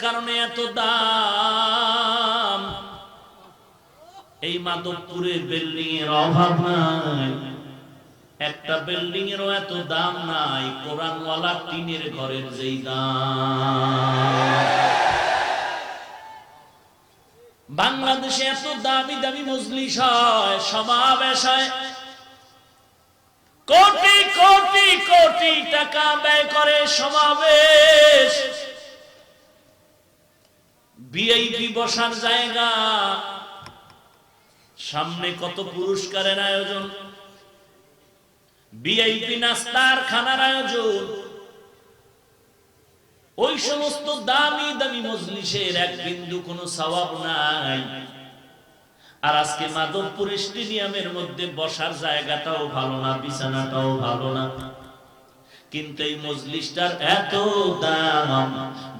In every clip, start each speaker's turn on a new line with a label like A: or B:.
A: কারণে এত দাম। এই মাধবপুরের বিল্ডিং এর অভাব নাই, একটা বিল্ডিং এরও এত দাম নাই কোরআনওয়ালা টিনের ঘরের যেই দাম। বাংলাদেশে এত দামি দামি মজলিস হয়, সমাবেশ হয়, কোটি কোটি কোটি টাকা ব্যয় করে সমাবেশ, ভিআইপি বসার জায়গা, সামনে কত পুরস্কারের আয়োজন, ভিআইপি নাস্তার খানার আয়োজন। ওই সমস্ত দামি দামি মজলিসের এক বিন্দু কোনো সওয়াব নাই। আর আজকে মাধবপুর স্টেডিয়ামের মধ্যে বসার জায়গাটাও ভালো না, বিছানাটাও ভালো না, কিন্তু এই মজলিসটার এত দাম,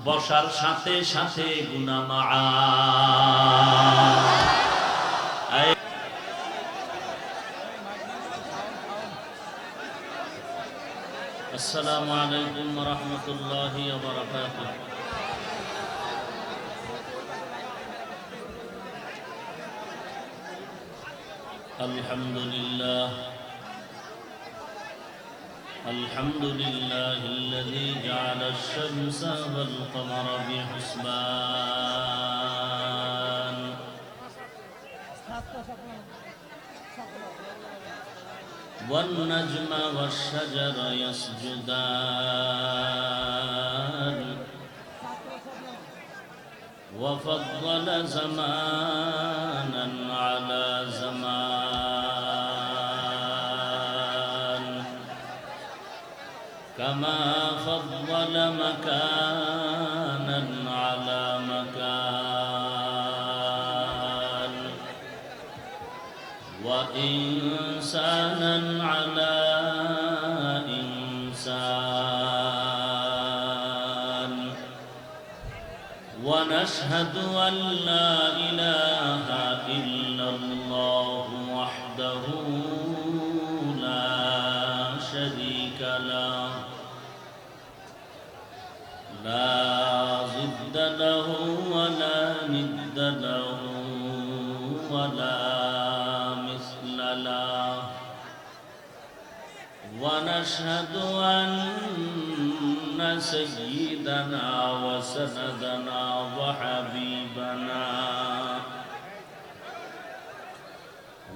A: বসার সাথে সাথে গুনাহ মাআফ। আসসালামু আলাইকুম ওয়া রাহমাতুল্লাহি ওয়া বারাকাতুহু। আলহামদুলিল্লাহ আলহামদুলিল্লাহিল্লাযী জা'আলা আশ-শামসা ওয়াল কামারা বিহুসবান والنجم والشجر يسجدان وفضل زمانا على زمان كما فضل مكانا على مكان وإنسانا على إنسان ونشهد أن لا إله إلا الله وحده لا شريك له لا ضد له ولا ند له ولا ونشهد أن سيدنا وسندنا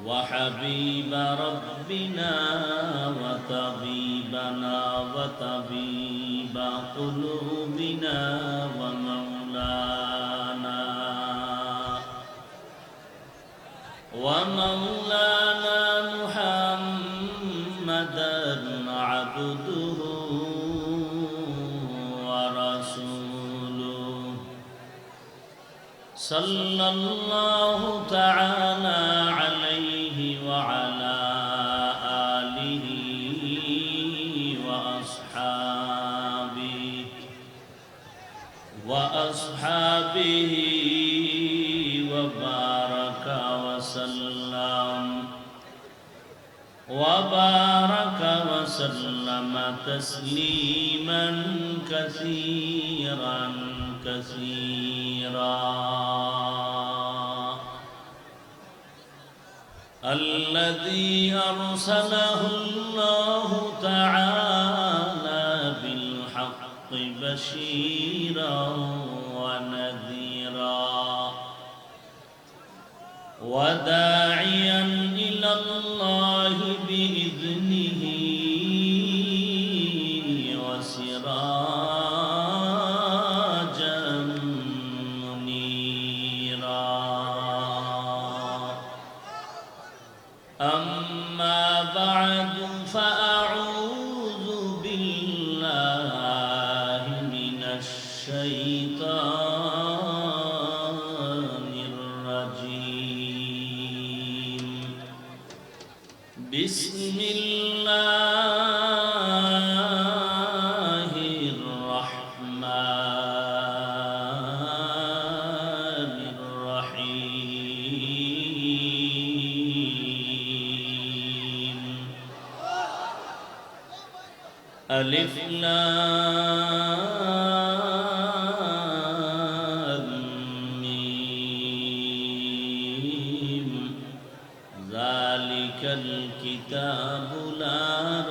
A: وحبيب ربنا وطبيبنا وطبيب قلوبنا ومولانا محمدا عبده ورسوله صلى الله تعالى عليه وعلى آله وأصحابه وبارك وسلم تسليما كثيرا كثيرا. الذي أرسله الله تعالى بالحق بشيرا ونذيرا وداعيا إلى الله بإذنه وسراجا منيرا. أما بعد فأعوذ بالله من الشيطان الرجيم. بسم الله الرحمن الرحيم. ألف لام الكتاب لا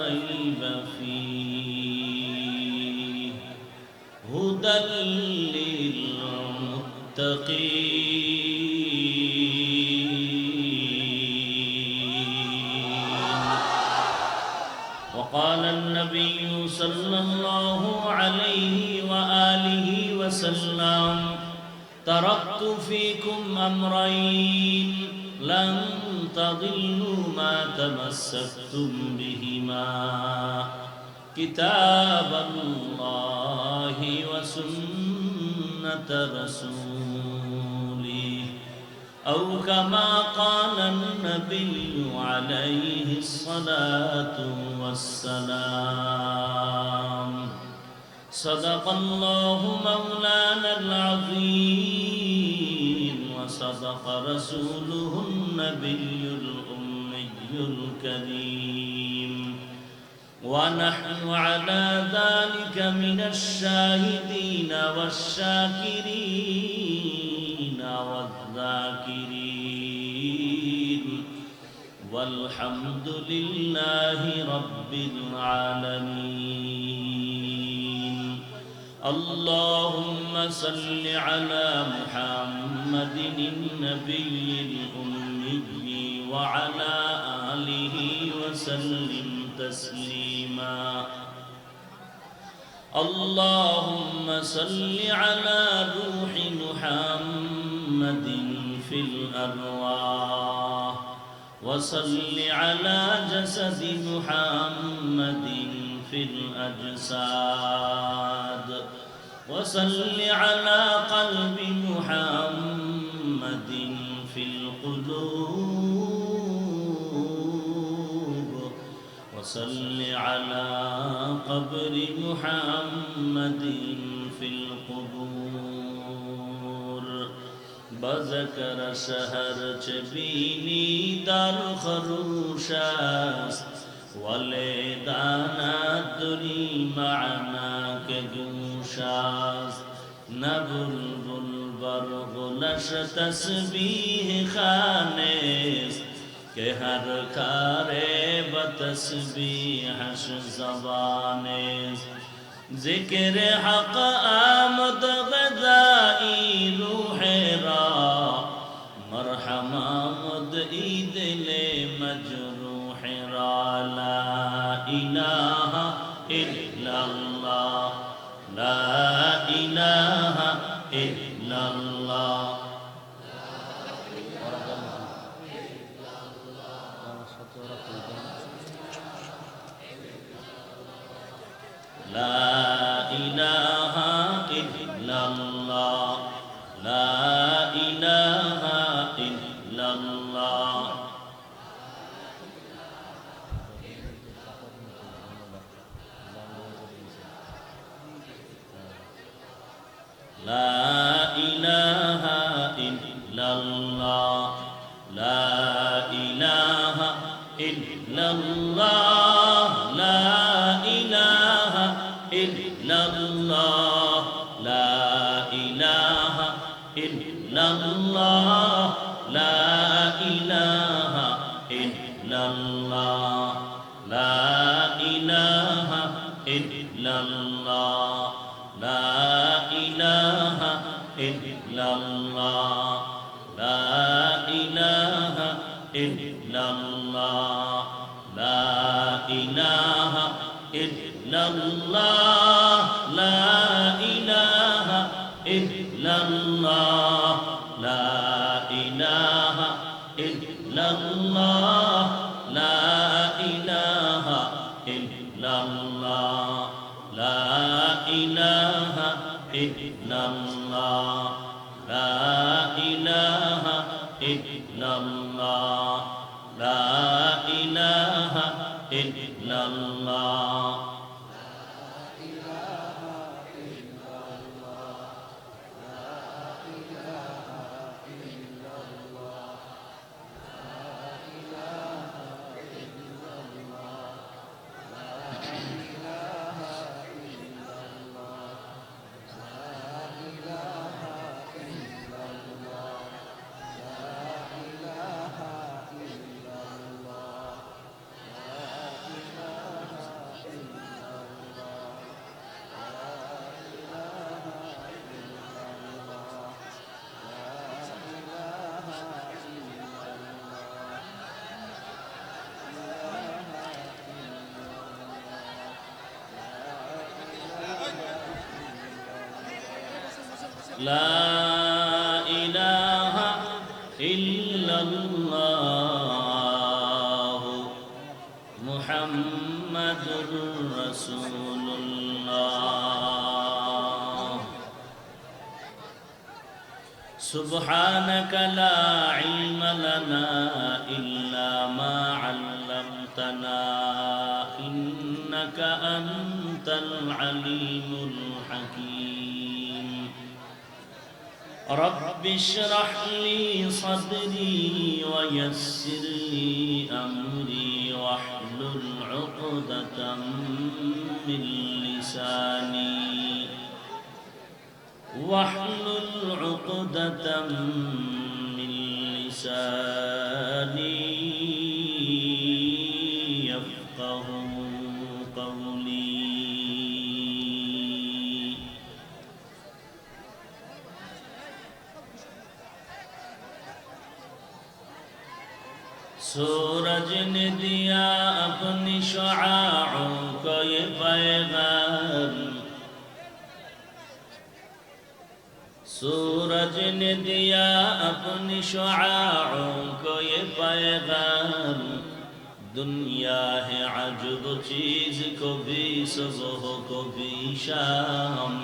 A: ريب فيه هدى للمتقين. وقال النبي صلى الله عليه وآله وسلم تركت فيكم أمرين لن تضلوا ما تمسكتم بهما كتاب الله وسنة رسوله أو كما قال النبي عليه الصلاة والسلام. صدق الله مولانا العظيم وصدق رسوله النبي الأمي الكريم ونحن على ذلك من الشاهدين والشاكرين والذاكرين والحمد لله رب العالمين. اللهم صل على محمد النبي الأمي وعلى آله وسلم تسليما. اللهم صل على روح محمد في الأرواح وصل على جسد محمد في الأجساد وصل على قلب محمد في القلوب وصل على قبر محمد في القبور. بذكر شهر چبینی در خروش است ولدانا دری معنا که گوش است نه بلبل بر غلش تسبیح خانه است که هر کار به تسبیحش زبان است. ذکر حق آمد غذایی روح را مرحم آمد ای دل مجروح را. لا إله إلا الله لا إله إلا الله لا إله إلا الله لا إله إلا الله. لا إله إلا الله لا إله إلا الله لا إله إلا الله لا إله إلا الله لا إله إلا الله لا إله إلا الله لا إله إلا الله لا إله إلا الله لا إله إلا الله لا إله إلا الله لا إله إلا الله لا إله إلا الله لا إله إلا الله لا إله إلا الله لا إله إلا الله. লা ইলাহা ইল্লাল্লাহ মুহাম্মাদুর রাসূলুল্লাহ। সুবহানাকা লা ইলমা লানা ইল্লা মা 'আল্লামতানা ইন্নাকা আনতাল আলিমুল হাকীম। رب اشرح لي صدري ويسر لي أمري واحلل عقدة من لساني يفقه قولي. सूरज ने दिया अपनी शुआओं को ये पैगाम, सूरज ने दिया अपनी शुआओं को ये पैगाम। दुनिया है अजब चीज, कभी सुबह कभी शाम।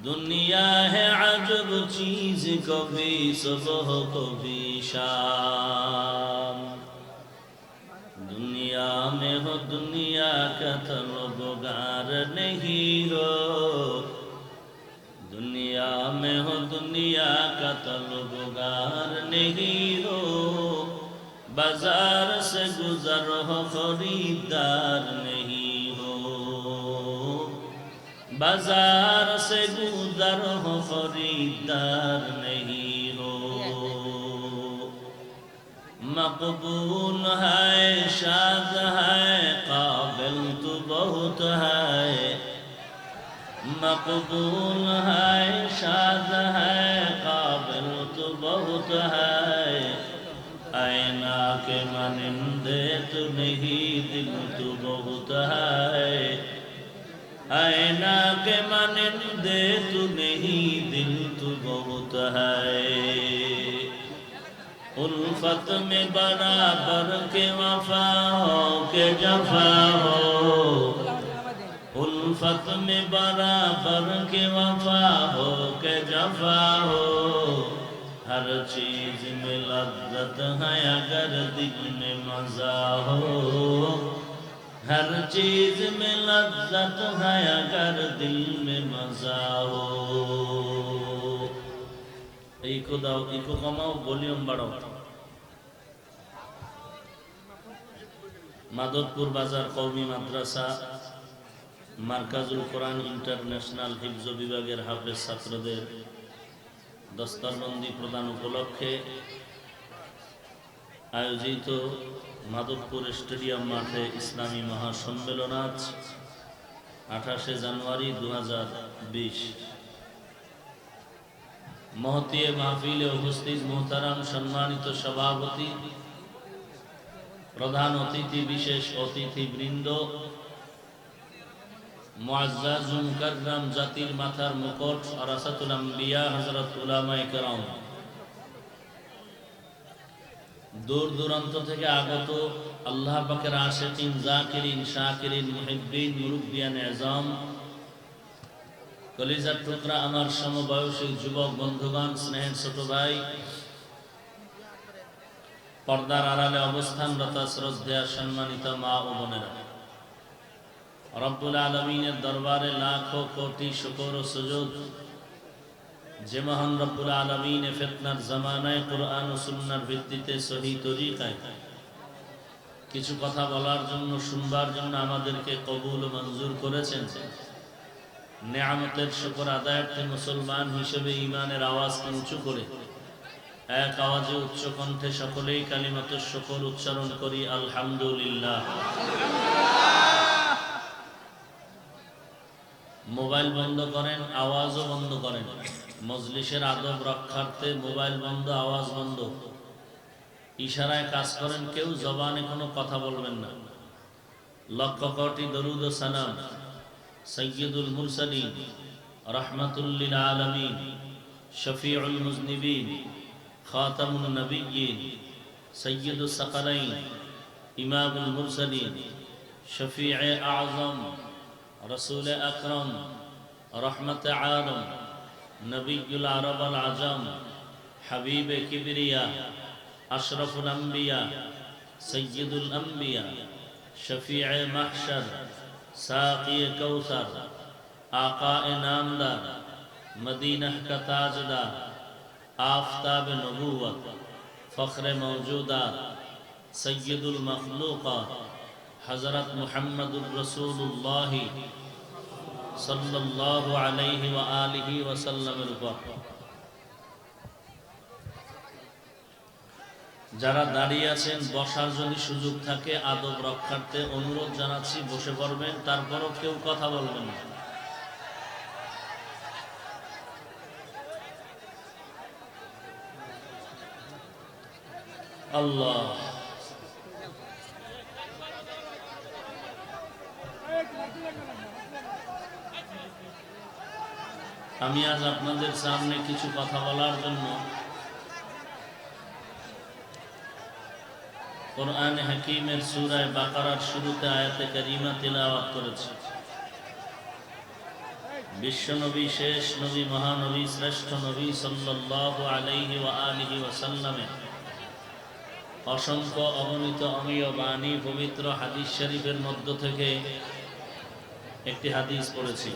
A: दुनिया है अजब चीज, कभी सुबह कभी शाम। दुनिया में हो दुनिया का तलबगार नहीं हो, दुनिया में हो दुनिया का तलबगार नहीं हो। बाजार से गुजर हो खरीदार नहीं हो, बाजार से गुजर हो खरीदार नहीं हो। मकबूल है शाद है काबिल तो बहुत है, मकबूल है शाद है काबिल तो बहुत है। ऐना के मानिंदे तो नहीं दिल तो बहुत है, ऐना के मानिंदे तो नहीं दिल तो बहुत है। उल्फत में बराबर के वफा हो के जफा हो, उल्फत में बराबर के वफा हो के जफा हो। हर चीज में लज्जत है अगर दिल में मजा हो, हर चीज में लज्जत है अगर दिल में मजा हो। इको दाओ, इको कमाओ, वॉल्यूम बढ़ाओ। मादवपुर बाजार कौमी माद्रासा মার্কাজুল কোরআন ইন্টারন্যাশনাল হিফজ বিভাগের হাফেজ ছাত্রদের দস্তারবন্দি প্রদান উপলক্ষে আয়োজিত মাধবপুর স্টেডিয়াম মাঠে ইসলামী মহাসম্মেলন আজ 28 জানুয়ারি 2020। মহতিয়ে মাহফিলে উপস্থিত মোহতারাম সম্মানিত সভাপতি, প্রধান অতিথি, বিশেষ অতিথিবৃন্দ, মুআজ্জাজ মুকাররম জাতির মাথার মুকুট আরাসাতুল আম্বিয়া হযরত উলামায়ে কেরাম, দূর দূরান্ত থেকে আগত আল্লাহ পাকের আশিকিন, জাকিরিন, শাকিরিন, মুহিব্বিন, মুরব্বিয়ান আযম, কলিজার টুকরা আমার সমবয়সী যুবক বন্ধুগণ, স্নেহের ছোট ভাই, পর্দার আড়ালে অবস্থানরত শ্রদ্ধেয় সম্মানিত মা ও বোনেরা, রব্বুল আলামিনের দরবারে লাখো কোটি শুকর ও সুজুদ যে মহান রব্বুল আলামিন ফিতনার জামানায় কুরআন ও সুন্নাহর ভিত্তিতে সহি তরিকায় কিছু কথা বলার জন্য, শুনবার জন্য আমাদেরকে কবুল ও মঞ্জুর করেছেন। নেয়ামতের শুকর আদায়ার্থে মুসলমান হিসেবে ঈমানের আওয়াজকে উঁচু করে এক আওয়াজে উচ্চ কণ্ঠে সকলেই কালিমাতুশ শুকর উচ্চারণ করি, আলহামদুলিল্লাহ। মোবাইল বন্ধ করেন, আওয়াজও বন্ধ করেন। মজলিসের আদব রক্ষার্থে মোবাইল বন্ধ, আওয়াজ বন্ধ। ইশারায় কাজ করেন, কেউ জবানে কোনো কথা বলবেন না। লক্ষ কোটি দরুদ ও সালাম সাইয়্যিদুল মুরসালিন রাহমাতুল লিল আলামিন, শফিউল মুজনিবিন, খাতামুন নবিয়্যিন, সাইয়্যিদুস সাকালাইন, ইমামুল মুরসালিন, শফিয়ে আযম, রাসূল আকরাম, রহমত আলম, নবিয়ুল আরব আল আজম, হাবিবে কিবরিয়া, আশরাফুল আম্বিয়া, সৈয়দুল আম্বিয়া, শফিয়ে মাহশর, সাকিয়ে কৌসর, আকায়ে নামদার, মদীনা का ताजदार, आफताब नबूवत, फख्र मौजूदात, सैयदुल मखलूक़ात, हज़रत मुहम्मदुर रसूलुल्लाह सल्लल्लाहु अलैहि व आलिहि वसल्लमेর উপর যারা দাঁড়িয়ে আছেন, বসার যদি সুযোগ থাকে আদব রক্ষার্থে অনুরোধ জানাচ্ছি বসে পড়বেন, তারপরও কেউ কথা বলবেন না। আল্লাহ, আমি আজ আপনাদের সামনে কিছু কথা বলার জন্য কোরআনে হাকিমের সূরা বাকারার শুরুতে আয়াতে কারিমা তিলাওয়াত করেছি। বিশ্বনবী, শেষ নবী, মহানবী, শ্রেষ্ঠ নবী সাল্লাল্লাহু আলাইহি ওয়া আলিহি ওয়াসাল্লামের অসংখ্য অগণিত অমীয় বাণী, পবিত্র হাদিস শরীফের মধ্য থেকে একটি হাদিস পড়েছি।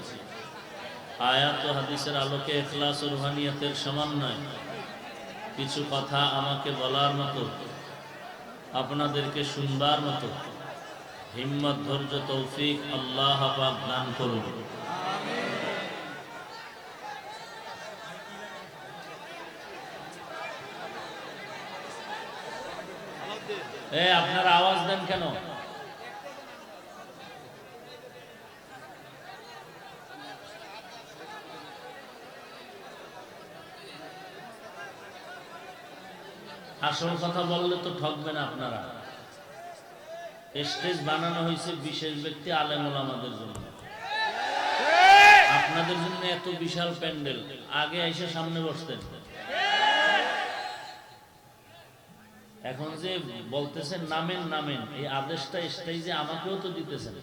A: আয়াত ও হাদিসের আলোকে ইখলাস ও রুহানিয়াতের সমন্বয় কিছু কথা আমাকে বলার মতো, আপনাদেরকে শুনবার মতো হিম্মত, ধৈর্য, তৌফিক আল্লাহ পাক দান করুন। আপনারা আওয়াজ দেন কেন? আসল কথা বললে তো ঠকবেন আপনারা। স্টেজ বানানো হয়েছে বিশেষ ব্যক্তি আলেম ওলামাদের জন্য, আপনাদের জন্য এত বিশাল প্যান্ডেল। আগে এসে সামনে বসতেন, এখন যে বলতেছেন নামেন নামেন, এই আদেশটা স্টেজে আমাকেও তো দিতেছেন,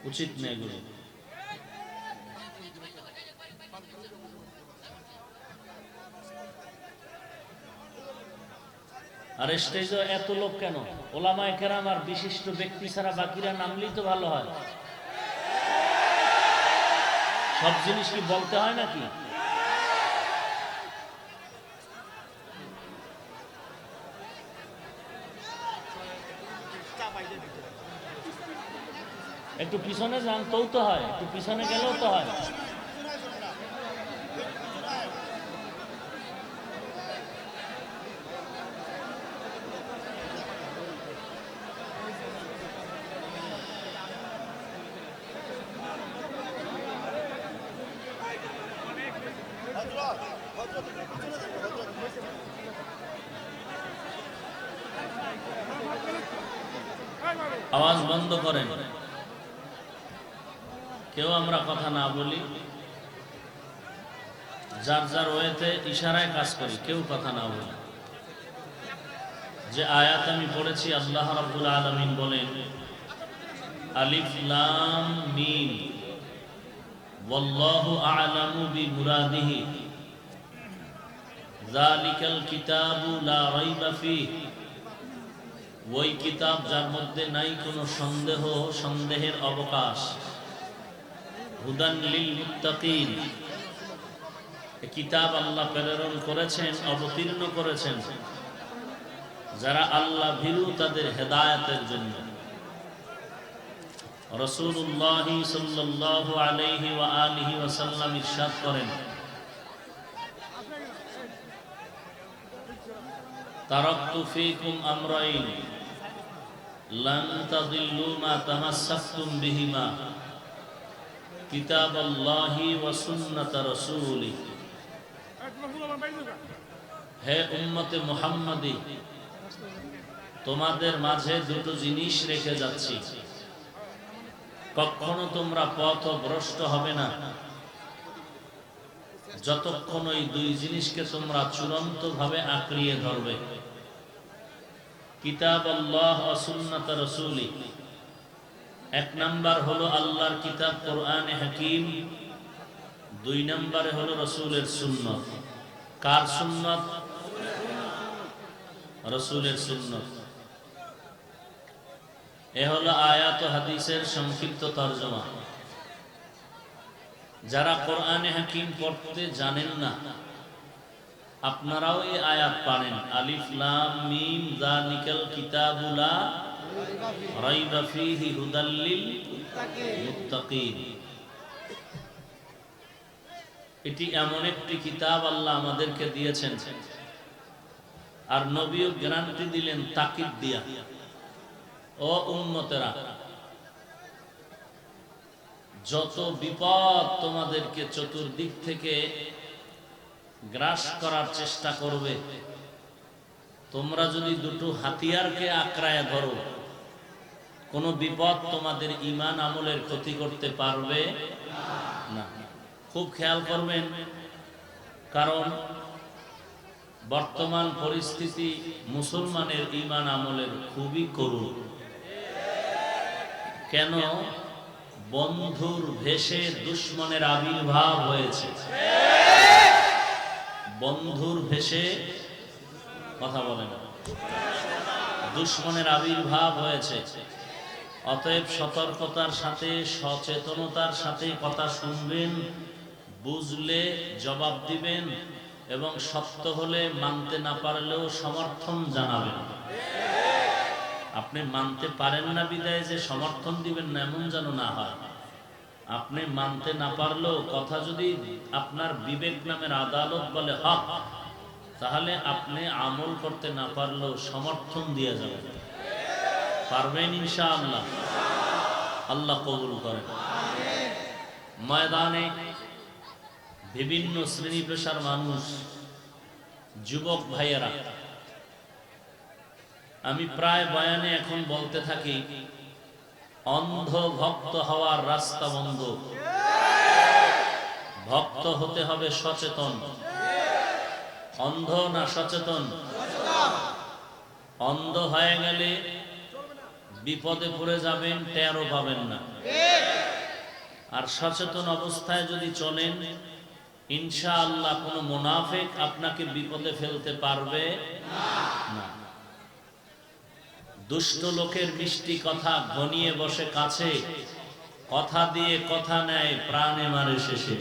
A: উচিত না এগুলো। আর স্টেজে এত লোক কেন? ওলামায়ে কেরাম আর বিশিষ্ট ব্যক্তি ছাড়া বাকিরা নামলেই তো ভালো হয়। সব জিনিস কি বলতে হয় নাকি? একটু পিছনে যান, তো হয়, একটু পিছনে গেলেও তো হয়। আওয়াজ বন্ধ করেন, কেউ আমরা কথা না বলি, যার যার ওয়েতে ইশারায় কাজ করি, কেউ কথা না বলি। যে আয়াত আমি পড়েছি, আল্লাহ রাব্বুল আলামিন বলেন, আলিফ লাম মিম ওয়াল্লাহু আ'লামু বিমুরাদিহি যালিকাল কিতাবু লা রাইবা ফীহি, ওই কিতাব যার মধ্যে নাই কোনো সন্দেহ, সন্দেহের অবকাশ। হুদান লিল মুত্তাকিন, এই কিতাব আল্লাহ প্রেরণ করেছেন, অবতীর্ণ করেছেন যারা আল্লাহ ভীরু, তাদের হেদায়েতের জন্য। রাসূলুল্লাহ সাল্লাল্লাহু আলাইহি ওয়া আলিহি ওয়াসাল্লাম ইরশাদ করেন, তারাকতু ফীকুম আমরাইন লান তাদিল্লু মা তামাসসাকতুম বিহিমা কিতাবাল্লাহি ওয়া সুন্নাত রাসূলি। হে উম্মতে মুহাম্মাদি, তোমাদের মাঝে দুটো জিনিস রেখে যাচ্ছি, কখনো তোমরা পথভ্রষ্ট হবে না যতক্ষণ ওই দুই জিনিসকে তোমরা চূড়ান্ত ভাবে আঁকড়িয়ে ধরবে। কিতাব আল্লাহ ওয়া সুন্নাত রাসূলি, এক নাম্বার হলো আল্লাহর কিতাব কোরআনে হাকিম, দুই নম্বরে হলো রাসূলের সুন্নাত। কার সুন্নাত? রাসূলের সুন্নাত। এ হলো আয়াত ও হাদিসের সংক্ষিপ্ত তরজমা। যারা কোরআনে হাকিম পড়তে জানেন না, আপনারাও এই আয়াত পারেন, আলিফ লাম মিম যালিকাল কিতাবু লা রাইবা ফীহি হুদাল লিল মুত্তাকিন। এটি এমন একটি কিতাব আল্লাহ আমাদেরকে দিয়েছেন, আর নবীও গ্যারান্টি দিলেন তাকিদ দিয়া, ও উম্মতেরা, যত বিপদ তোমাদেরকে চতুর্দিক থেকে গ্রাস করার চেষ্টা করবে, তোমরা যদি দুটো হাতিয়ারকে আঁকড়ায় ধরো, কোনো বিপদ তোমাদের ঈমান আমলের ক্ষতি করতে পারবে না। খুব খেয়াল করবেন, কারণ বর্তমান পরিস্থিতি মুসলমানের ঈমান আমলের খুবই করুণ। কেন? বন্ধুর ভেষে দুশমনের আবির্ভাব হয়েছে। বন্ধুর ভেষে, কথা বলেন, দুশমনের আবির্ভাব হয়েছে। অতএব সতর্কতার সাথে, সচেতনতার সাথে কথা শুনবেন, বুঝলে জবাব দিবেন, এবং সত্য হলে মানতে না পারলেও সমর্থন জানাবেন। আপনি মানতে পারেন না বিদায় যে সমর্থন দিবেন না, এমন যেন না হয়। আপনি মানতে না পারলেও কথা যদি আপনার বিবেক নামের আদালত বলে হক, তাহলে আপনি আমল করতে না পারলেও সমর্থন দিয়ে যাবেন। পারবেন ইনশাআল্লাহ। আল্লাহ কবুল করেন। ময়দানে বিভিন্ন শ্রেণী পেশার মানুষ, যুবক ভাইয়েরা, আমি প্রায় বয়ানে এখন বলতে থাকি, অন্ধ ভক্ত হওয়ার রাস্তা বন্ধ। ভক্ত হতে হবে সচেতন। অন্ধ না সচেতন? অন্ধ হয়ে গেলে বিপদে পড়ে যাবেন, টেরও পাবেন না। আর সচেতন অবস্থায় যদি চলেন, ইনশাআল্লাহ কোনো মুনাফিক আপনাকে বিপদে ফেলতে পারবে না। দুষ্ট লোকের মিষ্টি কথা ঘনিয়ে বসে কাছে, কথা দিয়ে কথা নেয়, প্রাণে মারে শেষে।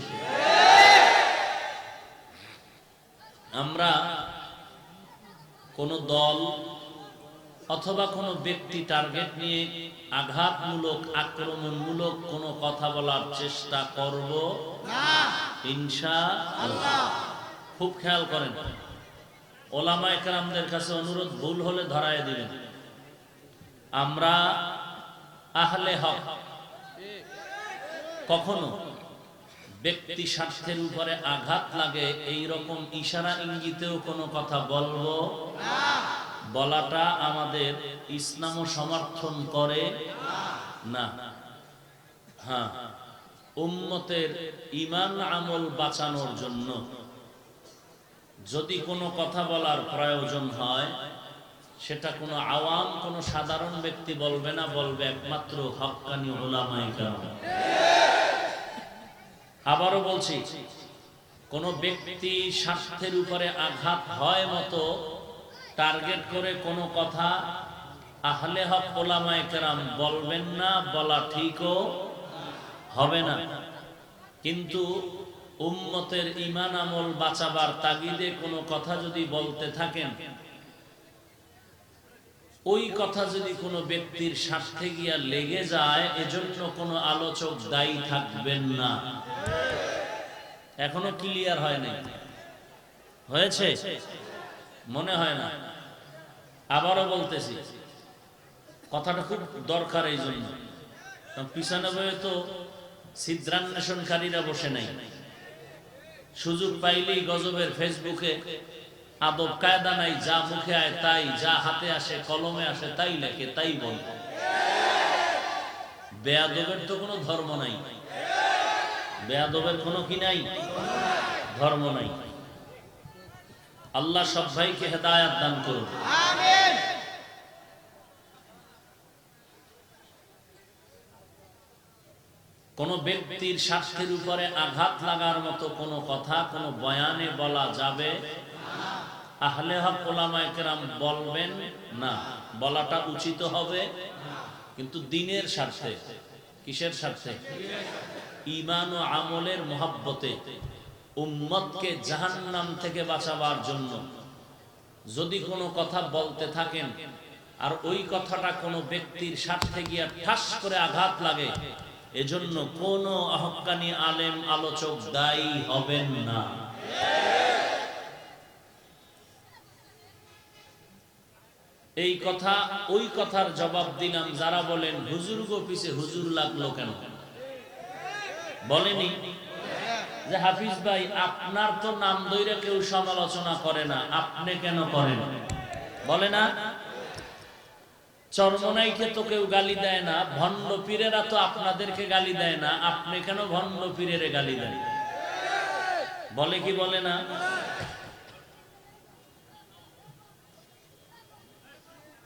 A: আমরা কোন দল অথবা কোনো ব্যক্তি টার্গেট নিয়ে আঘাতমূলক, আক্রমণমূলক কোনো কথা বলার চেষ্টা করব না ইনশাআল্লাহ। খুব খেয়াল করেন, ওলামায়ে কেরামদের কাছে অনুরোধ, ভুল হলে ধরায় দিবেন। আমরা আহলে হক, কখনো ব্যক্তি স্বার্থের উপরে আঘাত লাগে এই রকম ইশারা ইঙ্গিতেও কোনো কথা বলবো না। বলাটা আমাদের ইসলামও সমর্থন করে না। হ্যাঁ, উম্মতের ঈমান আমল বাঁচানোর জন্য যদি কোনো কথা বলার প্রয়োজন হয়, সেটা কোনো আওয়াম, কোনো সাধারণ ব্যক্তি বলবে না, বলবে একমাত্র হক্কানি উলামায়ে কেরাম। আবারও বলছি, কোন ব্যক্তি স্বার্থের উপরে আঘাত হয় মতো টার্গেট করে কোনো কথা আহলে হক উলামায়ে কেরাম বলবেন না, বলা ঠিকও হবে না। কিন্তু উম্মতের ঈমান আমল বাঁচাবার তাগিদে কোনো কথা যদি বলতে থাকেন, ওই কথা যদি কোনো ব্যক্তির স্বার্থে গিয়া লেগে যায়, এজন্য কোনো আলোচক দায়ী থাকবেন না। এখনো ক্লিয়ার হয় নাই? হয়েছে? মনে হয় না। আবারও বলতেছি, কথাটা খুব দরকার। এই জন্য পিছনে বয়ে তো ছিদ্রান্বেষণকারীরা বসে নাই। সুযোগ পাইলেই গজবের ফেসবুকে আদব কায়দা নাই, যা মুখে আয় তাই, যা হাতে আসে কলমে আসে তাই লেখে, তাই বলে। বেয়াদবের তো কোনো ধর্ম নাই, বেয়াদবের কোনো কি নাই, ধর্ম নাই। আল্লাহ সব ভাইকে হেদায়েত দান করুন। আমিন। কোন ব্যক্তির স্বার্থের উপরে আঘাত লাগার মতো কোনো কথা কোনো বয়ানে বলা যাবে না। আহলে হক ওলামায়ে কেরাম বলবেন না, বলাটা উচিত হবে কিন্তু দিনের স্বার্থে। কিসের স্বার্থে? ঈমান ও আমলের মহব্বতে, উম্মতকে জাহান্নাম থেকে বাঁচাবার জন্য যদি কোনো কথা বলতে থাকেন আর ওই কথাটা কোনো ব্যক্তির স্বার্থে গিয়ে ঠাস করে আঘাত লাগে, এজন্য কোন হক্কানি আলেম আলোচক দায়ী হবেন না। এই কথা ওই কথার জবাব দিলাম যারা বলেন হুজুর গো পিছে হুজুর লাগলো কেন। বলেনি যে হাফিজ ভাই আপনার তো নাম ধরে কেউ সমালোচনা করে না, আপনি কেন করেন? বলে না? চরমনাইকে তো কেউ গালি দেয় না, ভণ্ড পীরেরা তো আপনাদেরকে গালি দেয় না, আপনি কেন ভণ্ড পীরের গালি দেন? বলে কি বলে না?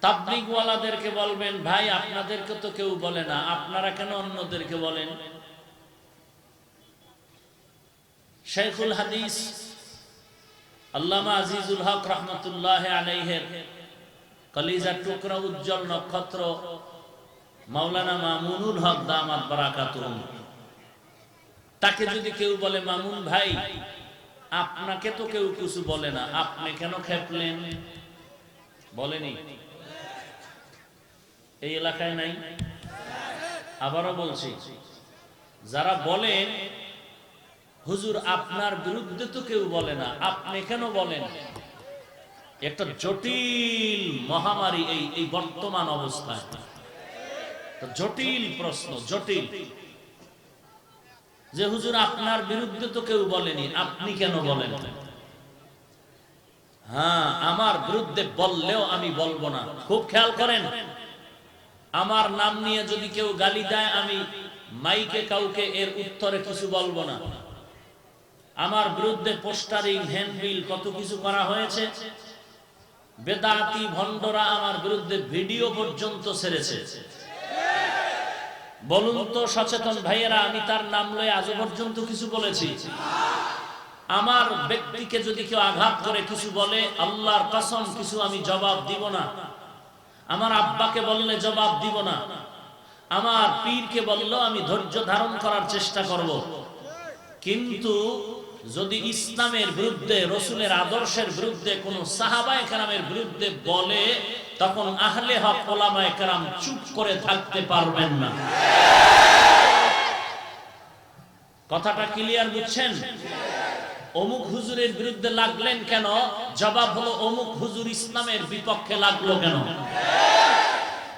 A: তাবলীগওয়ালাদেরকে বলবেন ভাই আপনাদেরকে তো কেউ বলে না, আপনারা কেন অন্যদেরকে বলেন? শাইখুল হাদিস আল্লামা আজিজুল হক রহমাতুল্লাহ আলাইহির কলিজার টুকরা উজ্জ্বল নক্ষত্র মাওলানা মামুনুল হক দামাত বারাকাতুহুম, তাকে যদি কেউ বলে মামুন ভাই আপনাকে তো কেউ কিছু বলে না, আপনি কেন খেপলেন? বলেনি? এই এলাকায় নাই? আবারও বলছি, যারা বলেন হুজুর আপনার বিরুদ্ধে তো কেউ বলে না, আপনি কেন বলেন, একটা জটিল মহামারী এই বর্তমান অবস্থায়, জটিল প্রশ্ন, জটিল যে হুজুর আপনার বিরুদ্ধে তো কেউ বলেনি, আপনি কেন বলেন? হ্যাঁ, আমার বিরুদ্ধে বললেও আমি বলবো না। খুব খেয়াল করেন, আমার নাম নিয়ে যদি কেউ গালি দেয় আমি মাইকে কাউকে এর উত্তরে কিছু বলবো না। আমার বিরুদ্ধে পোস্টারিং, হ্যান্ডবিল কত কিছু করা হয়েছে, বেদাতি ভণ্ডরা আমার বিরুদ্ধে ভিডিও পর্যন্ত ছেড়েছে। বলুন তো সচেতন ভাইয়েরা, আমি তার নাম লয়ে আজ পর্যন্ত কিছু বলেছি? আমার ব্যক্তিকে যদি কেউ আঘাত করে কিছু বলে, আল্লাহর কসম কিছু আমি জবাব দিব না। আমার আব্বাকে বললে জবাব দিব না, আমার পীরকে বললেও আমি ধৈর্য ধারণ করার চেষ্টা করব। কিন্তু যদি ইসলামের বিরুদ্ধে, রসুলের আদর্শের বিরুদ্ধে, কোন সাহাবায়ে কেরামের বিরুদ্ধে বলে, তখন আহলে হক ওলামায়ে কেরাম চুপ করে থাকতে পারবেন না। কথাটা ক্লিয়ার বুঝছেন? অমুক হুজুরের বিরুদ্ধে লাগলেন কেন? জবাব হলো অমুক হুজুর ইসলামের বিপক্ষে লাগলো কেন?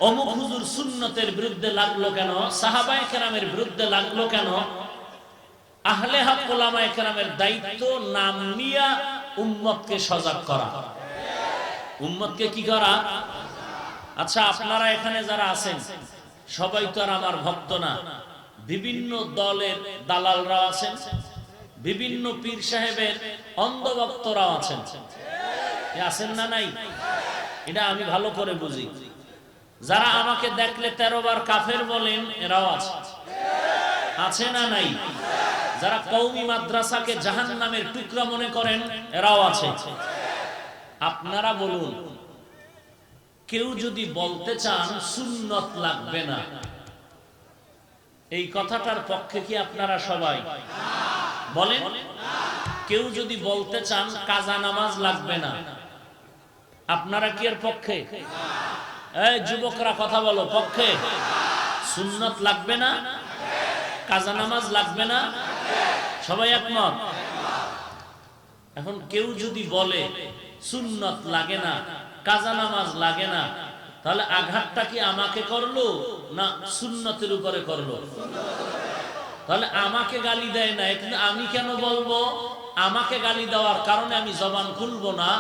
A: অমুক হুজুর সুন্নতের বিরুদ্ধে লাগলো কেন? সাহাবায়ে কেরামের বিরুদ্ধে লাগলো কেন? আহলে হক ওলামায়ে কেরামের দায়িত্ব নাম নিয়া উম্মতকে সজাগ করা, উম্মতকে কি করা? আচ্ছা, আপনারা এখানে যারা আছেন সবাই তো আর আমার ভক্ত না, বিভিন্ন দলের দালালরাও আছেন, বিভিন্ন পীর সাহেবের অন্ধভক্তরাও আছেন। আছেন না নাই? এটা আমি ভালো করে বুঝি। যারা আমাকে দেখলে 13 বার কাফের বলেন এরাও আছে, আছে না নাই? যারা কওমি মাদ্রাসাকে জাহান্নামের টুকরা মনে করেন এরাও আছে। আপনারা বলুন, কেউ যদি বলতে চান সুন্নত লাগবে না, এই কথাটার পক্ষে কি আপনারা সবাই বলেন? কেউ যদি বলতে চান কাজা নামাজ লাগবে না, আপনারা কি এর পক্ষে? এই যুবকরা কথা বলো, পক্ষে? সুন্নত লাগবে না, কাজা নামাজ লাগবে না, সবাই একমত? এখন কেউ যদি বলে সুন্নত লাগে না, কাজা নামাজ লাগে না, তাহলে আঘাতটা কি আমাকে করলো না সুন্নতের উপরে করলো? তাহলে আমাকে গালি দেয় না, কিন্তু আমি কেন বলবো? আমাকে গালি দেওয়ার কারণে আমি জবান খুলবো না,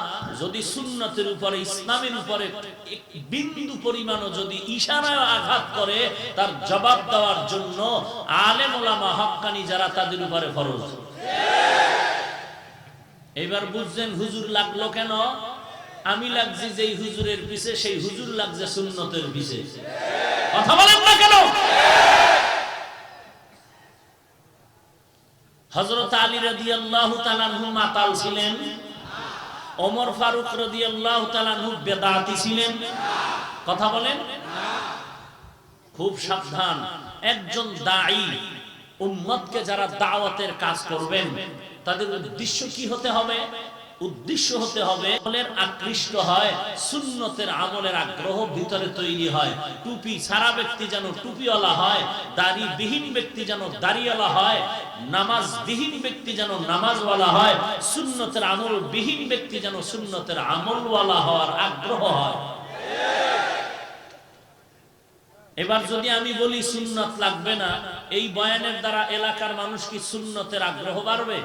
A: যদি সুন্নতের উপরে ইসলামের উপরে বিন্দু পরিমাণও যদি ইশারায় আঘাত করে তার জবাব দেওয়ার জন্য আলেম ওলামা হক্কানি যারা তাদের উপরে ফরজ। এবার বুঝছেন হুজুর লাগলো কেন? আমি লাগছি যেই হুজুরের পিছে, সেই হুজুর লাগছে সুন্নতের পিছে। কথা বলেন না কেন? হযরত আলী রাদিয়াল্লাহু তাআলা আনহু মাতাল ছিলেন, ওমর ফারুক রাদিয়াল্লাহু তাআলা আনহু বেদাতি ছিলেন। কথা বলেন। খুব সাবধান, একজন দাঈ উম্মতকে যারা দাওয়াতের কাজ করবেন তাদের উদ্দেশ্য কি হতে হবে? উদ্দেশ্য হতে হবে আমলের আকৃষ্ট হয়, সুন্নতের আমলের আগ্রহ ভিতরে তৈরি হয়। টুপি ছাড়া ব্যক্তি যেন টুপিওয়ালা হয়, দাড়িবিহীন ব্যক্তি যেন দাড়িওয়ালা হয়, নামাজবিহীন ব্যক্তি যেন নামাজওয়ালা হয়, সুন্নতের আমল বিহীন ব্যক্তি যেন সুন্নতের আমলওয়ালা হওয়ার আগ্রহ হয়। এবার যদি আমি বলি সুন্নত লাগবে না, এই বয়ানের দ্বারা এলাকার মানুষ কি সুন্নতের আগ্রহ বাড়বে?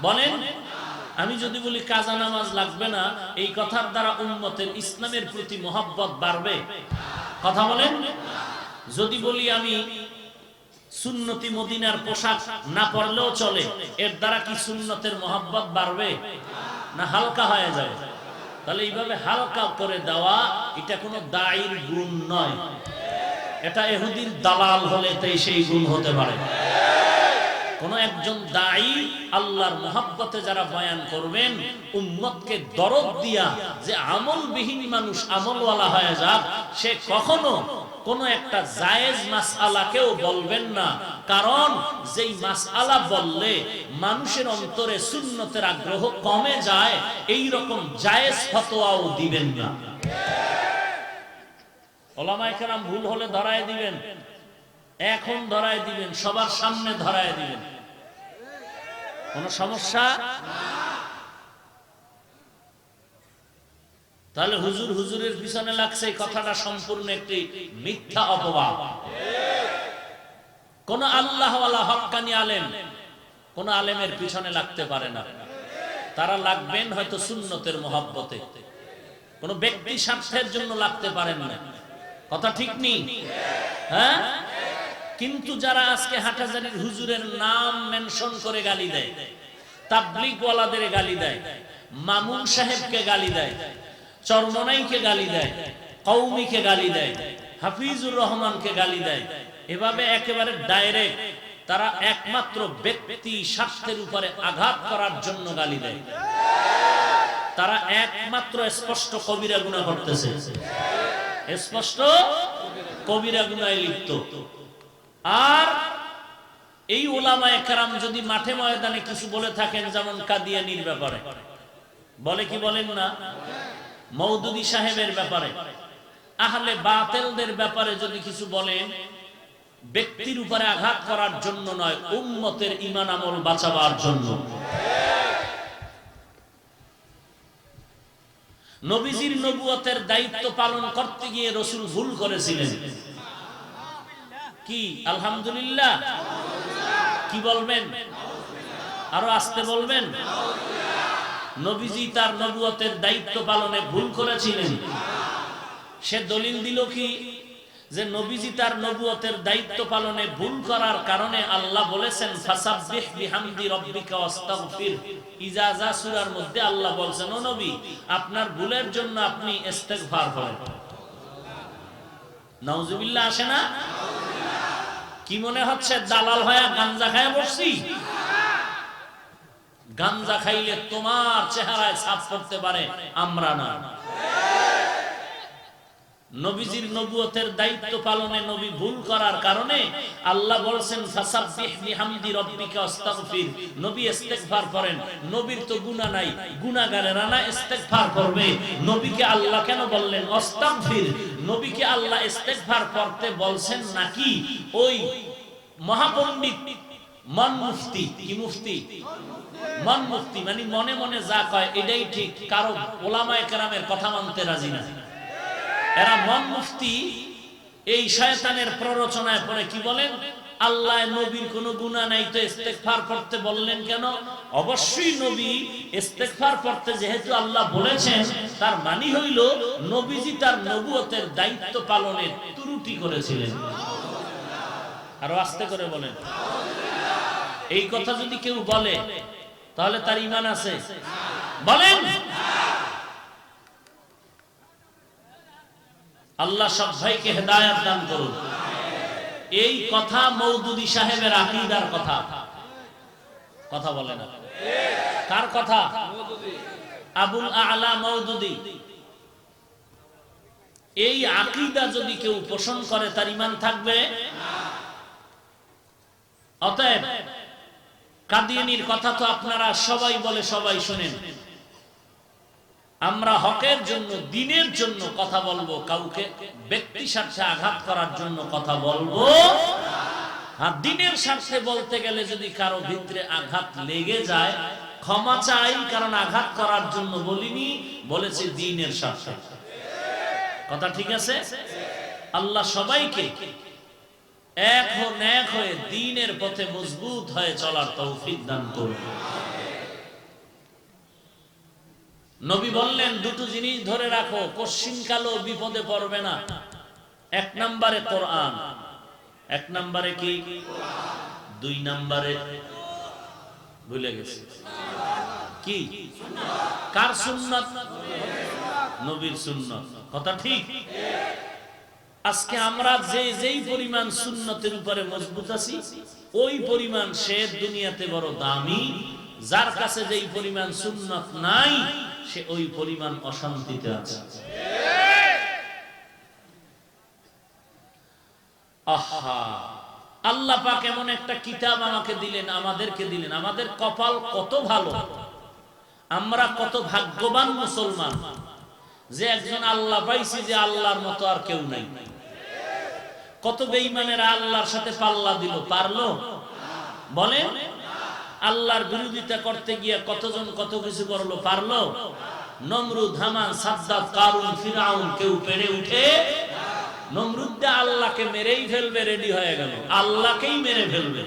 A: বলেন। আমি যদি বলি কাজা নামাজ লাগবে না, এই কথার দ্বারা উম্মতের ইসলামের প্রতি মহব্বত বাড়বে? কথা বলেন। যদি বলি আমি সুন্নতি মদিনার পোশাক না পরলেও চলে, এর দ্বারা কি সুন্নতের মহব্বত বাড়বে না হালকা হয়ে যাবে? তাহলে এইভাবে হালকা করে দেওয়া এটা কোনো দায়ীর গুণ নয়, এটা ইহুদির দালাল হলে তাই সেই গুণ হতে পারে। কোন একজন দায়ী আল্লাহর মহব্বতে যারা বয়ান করবেন, উম্মতকে দরদ দিয়া যে আমলবিহীন মানুষ আমলওয়ালা হয়ে যাক, সে কখনো কোন একটা জায়েজ মাসআলাকেও বলবেন না, কারণ যেই মাসআলা বললে মানুষের অন্তরে সুন্নতের আগ্রহ কমে যায়, এই রকম জায়েজ ফতোয়াও দিবেন না। ওলামায়ে কেরাম ভুল হলে ধরায় দিবেন, এখন ধরায় দিবেন, সবার সামনে ধরায় দিবেন, কোন সমস্যা? তাহলে হুজুর হুজুরের পিছনে লাগছে, এই কথাটা সম্পূর্ণ একটি মিথ্যা অপবাদ। কোন আল্লাহওয়ালা হক্কানি আলেম কোন আলেমের পিছনে লাগতে পারে না। তারা লাগবেন হয়তো সুন্নতের মহব্বতে, কোন ব্যক্তি স্বার্থের জন্য লাগতে পারেন না। কথা ঠিক নেই? হ্যাঁ। কিন্তু যারা আজকে হাটহাজারীর হুজুরের নাম মেনশন করে গালি দেয়, তাবলীগ ওয়ালাদের গালি দেয়, মামুন সাহেবকে গালি দেয়, চরমনাইকে গালি দেয়, কওমিকে গালি দেয়, হাফিজুর রহমানকে গালি দেয়, এভাবে একেবারে ডাইরেক্ট তারা একমাত্র ব্যক্তি স্বার্থের উপরে আঘাত করার জন্য গালি দেয়। তারা একমাত্র স্পষ্ট কবিরা গুনাহ করতেছে, স্পষ্ট কবিরা গুনাহে লিপ্ত। আর এই উলামায়ে কেরাম যদি মাঠে ময়দানে কিছু বলে থাকেন, যেমন কাদিয়ানীর ব্যাপারে বলে, কি বলেন না, মওদুদী সাহেবের ব্যাপারে, আহলে বাতিলদের ব্যাপারে যদি কিছু বলেন, ব্যক্তির উপরে আঘাত করার জন্য নয়, উম্মতের ঈমান আমল বাঁচাবার জন্য। নবীজির নবুয়তের দায়িত্ব পালন করতে গিয়ে রাসূল ভুল করেছিলেন। কি আলহামদুলিল্লাহ? কি বলবেন? আরো আসতে বলবেন। নবীজি তার নবুয়তের দায়িত্ব পালনে ভুল করেছিলেন। সে দলিল দিল কি যে নবীজি তার নবুয়তের দায়িত্ব পালনে ভুল করার কারণে আল্লাহ বলেছেন ফাসাব্বিহ বিহামদি রাব্বিকা ওয়াস্তাগফির। ইজাজা সূরার মধ্যে আল্লাহ বলেছেন, ও নবী, আপনার ভুলের জন্য আপনি ইস্তেগফার করেন। নাউজুবিল্লাহ আসে না? কি মনে হচ্ছে দালাল হয়ে গাঞ্জা খায় বসছি? গাঞ্জা খাইলে তোমার চেহারায় ছাপ পড়তে পারে, আমরা না। নবীজির নবুয়তের দায়িত্ব পালনে নবী ভুল করার কারণে আল্লাহ বলেন ফাসাব্বিহ বিহামদি রাব্বিকা ওয়াস্তাগফির। নবী ইস্তেগফার করেন। নবীর তো গুনাহ নাই, গুনাহগারেরা না ইস্তেগফার করবে? নবীকে আল্লাহ কেন বললেন ওয়াস্তাগফির? নবীকে আল্লাহ ইস্তেগফার করতে বলছেন নাকি ওই মহাপণ্ডিত মন মুফতি? কি মুফতি? মন মুফতি মানে মনে মনে যা কয় এটাই ঠিক, কারো ওলামায়ে কেরামের কথা মানতে রাজি না। এরা মন মুফতি এই শয়তানের প্ররোচনায় পড়ে কি বলেন, আল্লাহ নবীর কোনো গুনাহ নাই তো ইস্তেগফার করতে বললেন কেন? অবশ্যই নবী ইস্তেগফার করতে যেহেতু আল্লাহ বলেছেন, তার মানে হইল নবীজি তার নবুয়তের দায়িত্ব পালনের ত্রুটি করেছিলেন। আরো আস্তে করে বলেন। এই কথা যদি কেউ বলে তাহলে তার ঈমান আছে? বলেন। আল্লাহ সব ভাইকে হেদায়েত দান করুন। এই কথা মওদুদী সাহেবের আকীদার কথা। কথা বলে না। কার কথা? আবুল আ'লা মওদুদী। এই আকীদা যদি কেউ পোষণ করে তার ঈমান থাকবে? অতএব কাদিয়ানীর কথা তো আপনারা সবাই বলে, সবাই শুনেন। আমরা হকের জন্য, দ্বীনের জন্য কথা বলবো, কাউকে ব্যক্তি স্বার্থে আঘাত করার জন্য কথা বলবো। আর দ্বীনের স্বার্থে বলতে গেলে যদি কারো ভিতরে আঘাত লেগে যায়, ক্ষমা চাই, কারণ আঘাত করার জন্য বলিনি, বলেছে দ্বীনের স্বার্থে। কথা ঠিক আছে? আল্লাহ সবাইকে এক হয়ে দ্বীনের পথে মজবুত হয়ে চলার তৌফিক দান করুন। নবী বললেন দুটো জিনিস ধরে রাখো, কোশ্চিনকালেও বিপদে পড়বে না। এক নম্বরে কোরআন, এক নম্বরে কি? দুই নম্বরে ভুলে গেছে কি? কার সুন্নাত? নবীর সুন্নাত। কথা ঠিক? আজকে আমরা যেই পরিমাণ সুন্নতের উপরে মজবুত আছি, ওই পরিমাণ সে দুনিয়াতে বড় দামি। যার কাছে যেই পরিমাণ সুন্নাত নাই, সে ওই পরিমাণ অশান্তিতে আছে। আহা, আল্লাহ পাক এমন একটা কিতাব আমাকে দিলেন, আমাদেরকে দিলেন। আমাদের কপাল কত ভালো, আমরা কত ভাগ্যবান মুসলমান যে একজন আল্লাহ পাইছি, যে আল্লাহর মতো আর কেউ নাই। কত বেঈমানেরা আল্লাহর সাথে পাল্লা দিল, পারলো? বলেন। আল্লাহর বিরোধিতা করতে গিয়ে কতজন কত কিছু করলো, পারলো? নমরুদ, হামান, সাদ্দাত, কারুন, ফিরাউন কেউ পেরে উঠে? নমরুদটা আল্লাহকে মেরেই ফেলবে, রেডি হয়ে গেল, আল্লাহকেই মেরে ফেলবে।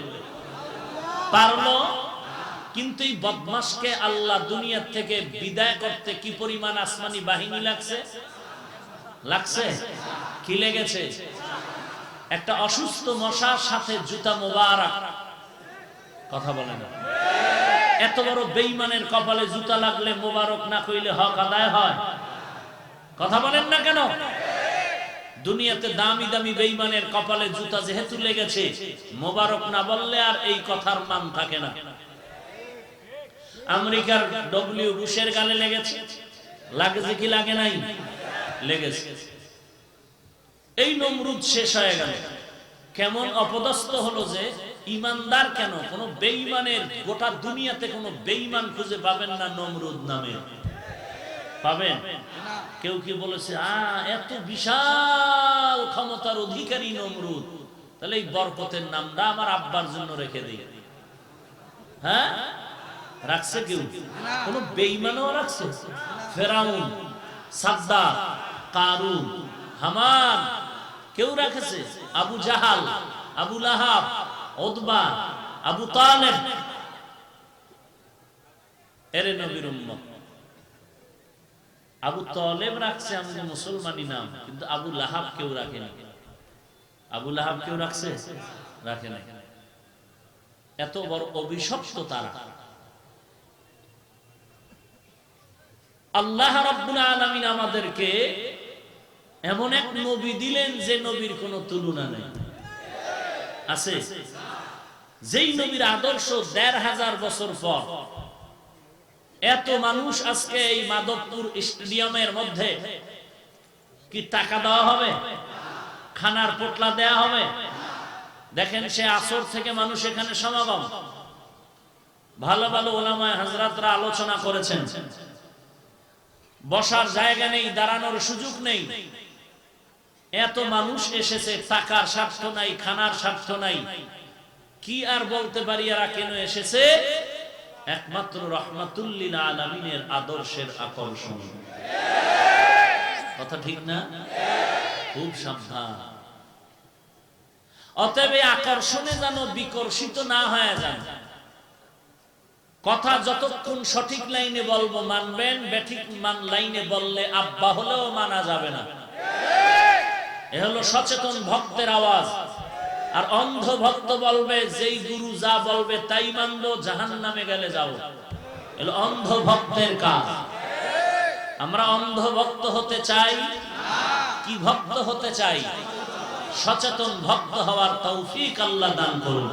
A: পারলো? কিন্তু এই বদমাশকে আল্লাহ দুনিয়া থেকে বিদায় করতে কি পরিমাণ আসমানি বাহিনী লাগছে? কি লেগেছে? একটা অসুস্থ মশার সাথে জুতা মোবারক। কথা বলে না। এত বড় বেঈমানের কপালে জুতা লাগলে মোবারক না কইলে হক আদায় হয়? কথা বলেন না কেন? দুনিয়াতে দামি দামি বেঈমানের কপালে জুতা যেহেতু লেগেছে, মোবারক না বললে আর এই কথার মান থাকে না। আমেরিকার ডব্লিউ বুশের গালে লেগেছে, লাগেছে কি লাগে নাই? লেগেছে। এই নমরুদ শেষ হয়ে গেল। কেমন অপদস্থ হলো যে ইমানদার কেন, কোন বেঈমানের, গোটা দুনিয়াতে কোন বেঈমান খুঁজে পাবেন না নমরুদ নামে। পাবেন? কেউ কি বলেছে এত বিশাল ক্ষমতার অধিকারী নমরুদ, তাহলে এই বরকতের নামটা আমার আব্বার জন্য রেখে দিই। হ্যাঁ, রাখছে কেউ? কোন বেঈমানও রাখছে? ফেরাউন, সাদ্দাত, কারুন, হামান কেউ রাখেছে? আবু জাহাল, আবু লাহাব, উতবা, আবু তালেব, এরে নবীর উম্মত। আবু তালেব রাখছে আমাদের মুসলমানি নাম, কিন্তু আবু লাহাব কেউ রাখেনি। আবু লাহাব কেউ রাখছে? রাখে না। এত বড় অভিশপ্ত তারা। আল্লাহ রাব্বুল আলামিন আমাদেরকে এমন এক নবী দিলেন যে নবীর কোনো তুলনা নেই। আছে? যেই নবীর আদর্শ ১৫০০ বছর পর এত মানুষ আজকে এই মাধবপুর স্টেডিয়ামের মধ্যে কি টাকা দেওয়া হবে? খানার পোটলা দেয়া হবে? দেখেন, সে আসর থেকে মানুষ এখানে সমাগম। ভালো ভালো ওলামায়ে হযরতরা আলোচনা করেছেন। বসার জায়গা নেই, দাঁড়ানোর সুযোগ নেই। এত মানুষ এসেছে, টাকার স্বার্থ নাই, খানার স্বার্থ নাই। কি আর বলতে পারি এরা কেন এসেছে? একমাত্র রাহমাতুল লিল আলামিনের আদর্শের আকর্ষণ। কথা ঠিক না? খুব সাবধান। অতএব আকর্ষণে যেন বিকর্ষিত না হয়ে যান। কথা যতক্ষণ সঠিক লাইনে বলবো মানবেন, বেঠিক লাইনে বললে আব্বা হলেও মানা যাবে না। এ হলো সচেতন ভক্তের আওয়াজ। আর অন্ধ ভক্ত বলবে যেই গুরু যা বলবে তাই মানবো, জাহান্নামে গেলে যাও। এলো অন্ধ ভক্তের কাজ। আমরা অন্ধ ভক্ত হতে চাই, কি ভক্ত হতে চাই? সচেতন ভক্ত হওয়ার তৌফিক আল্লাহ দান করুন।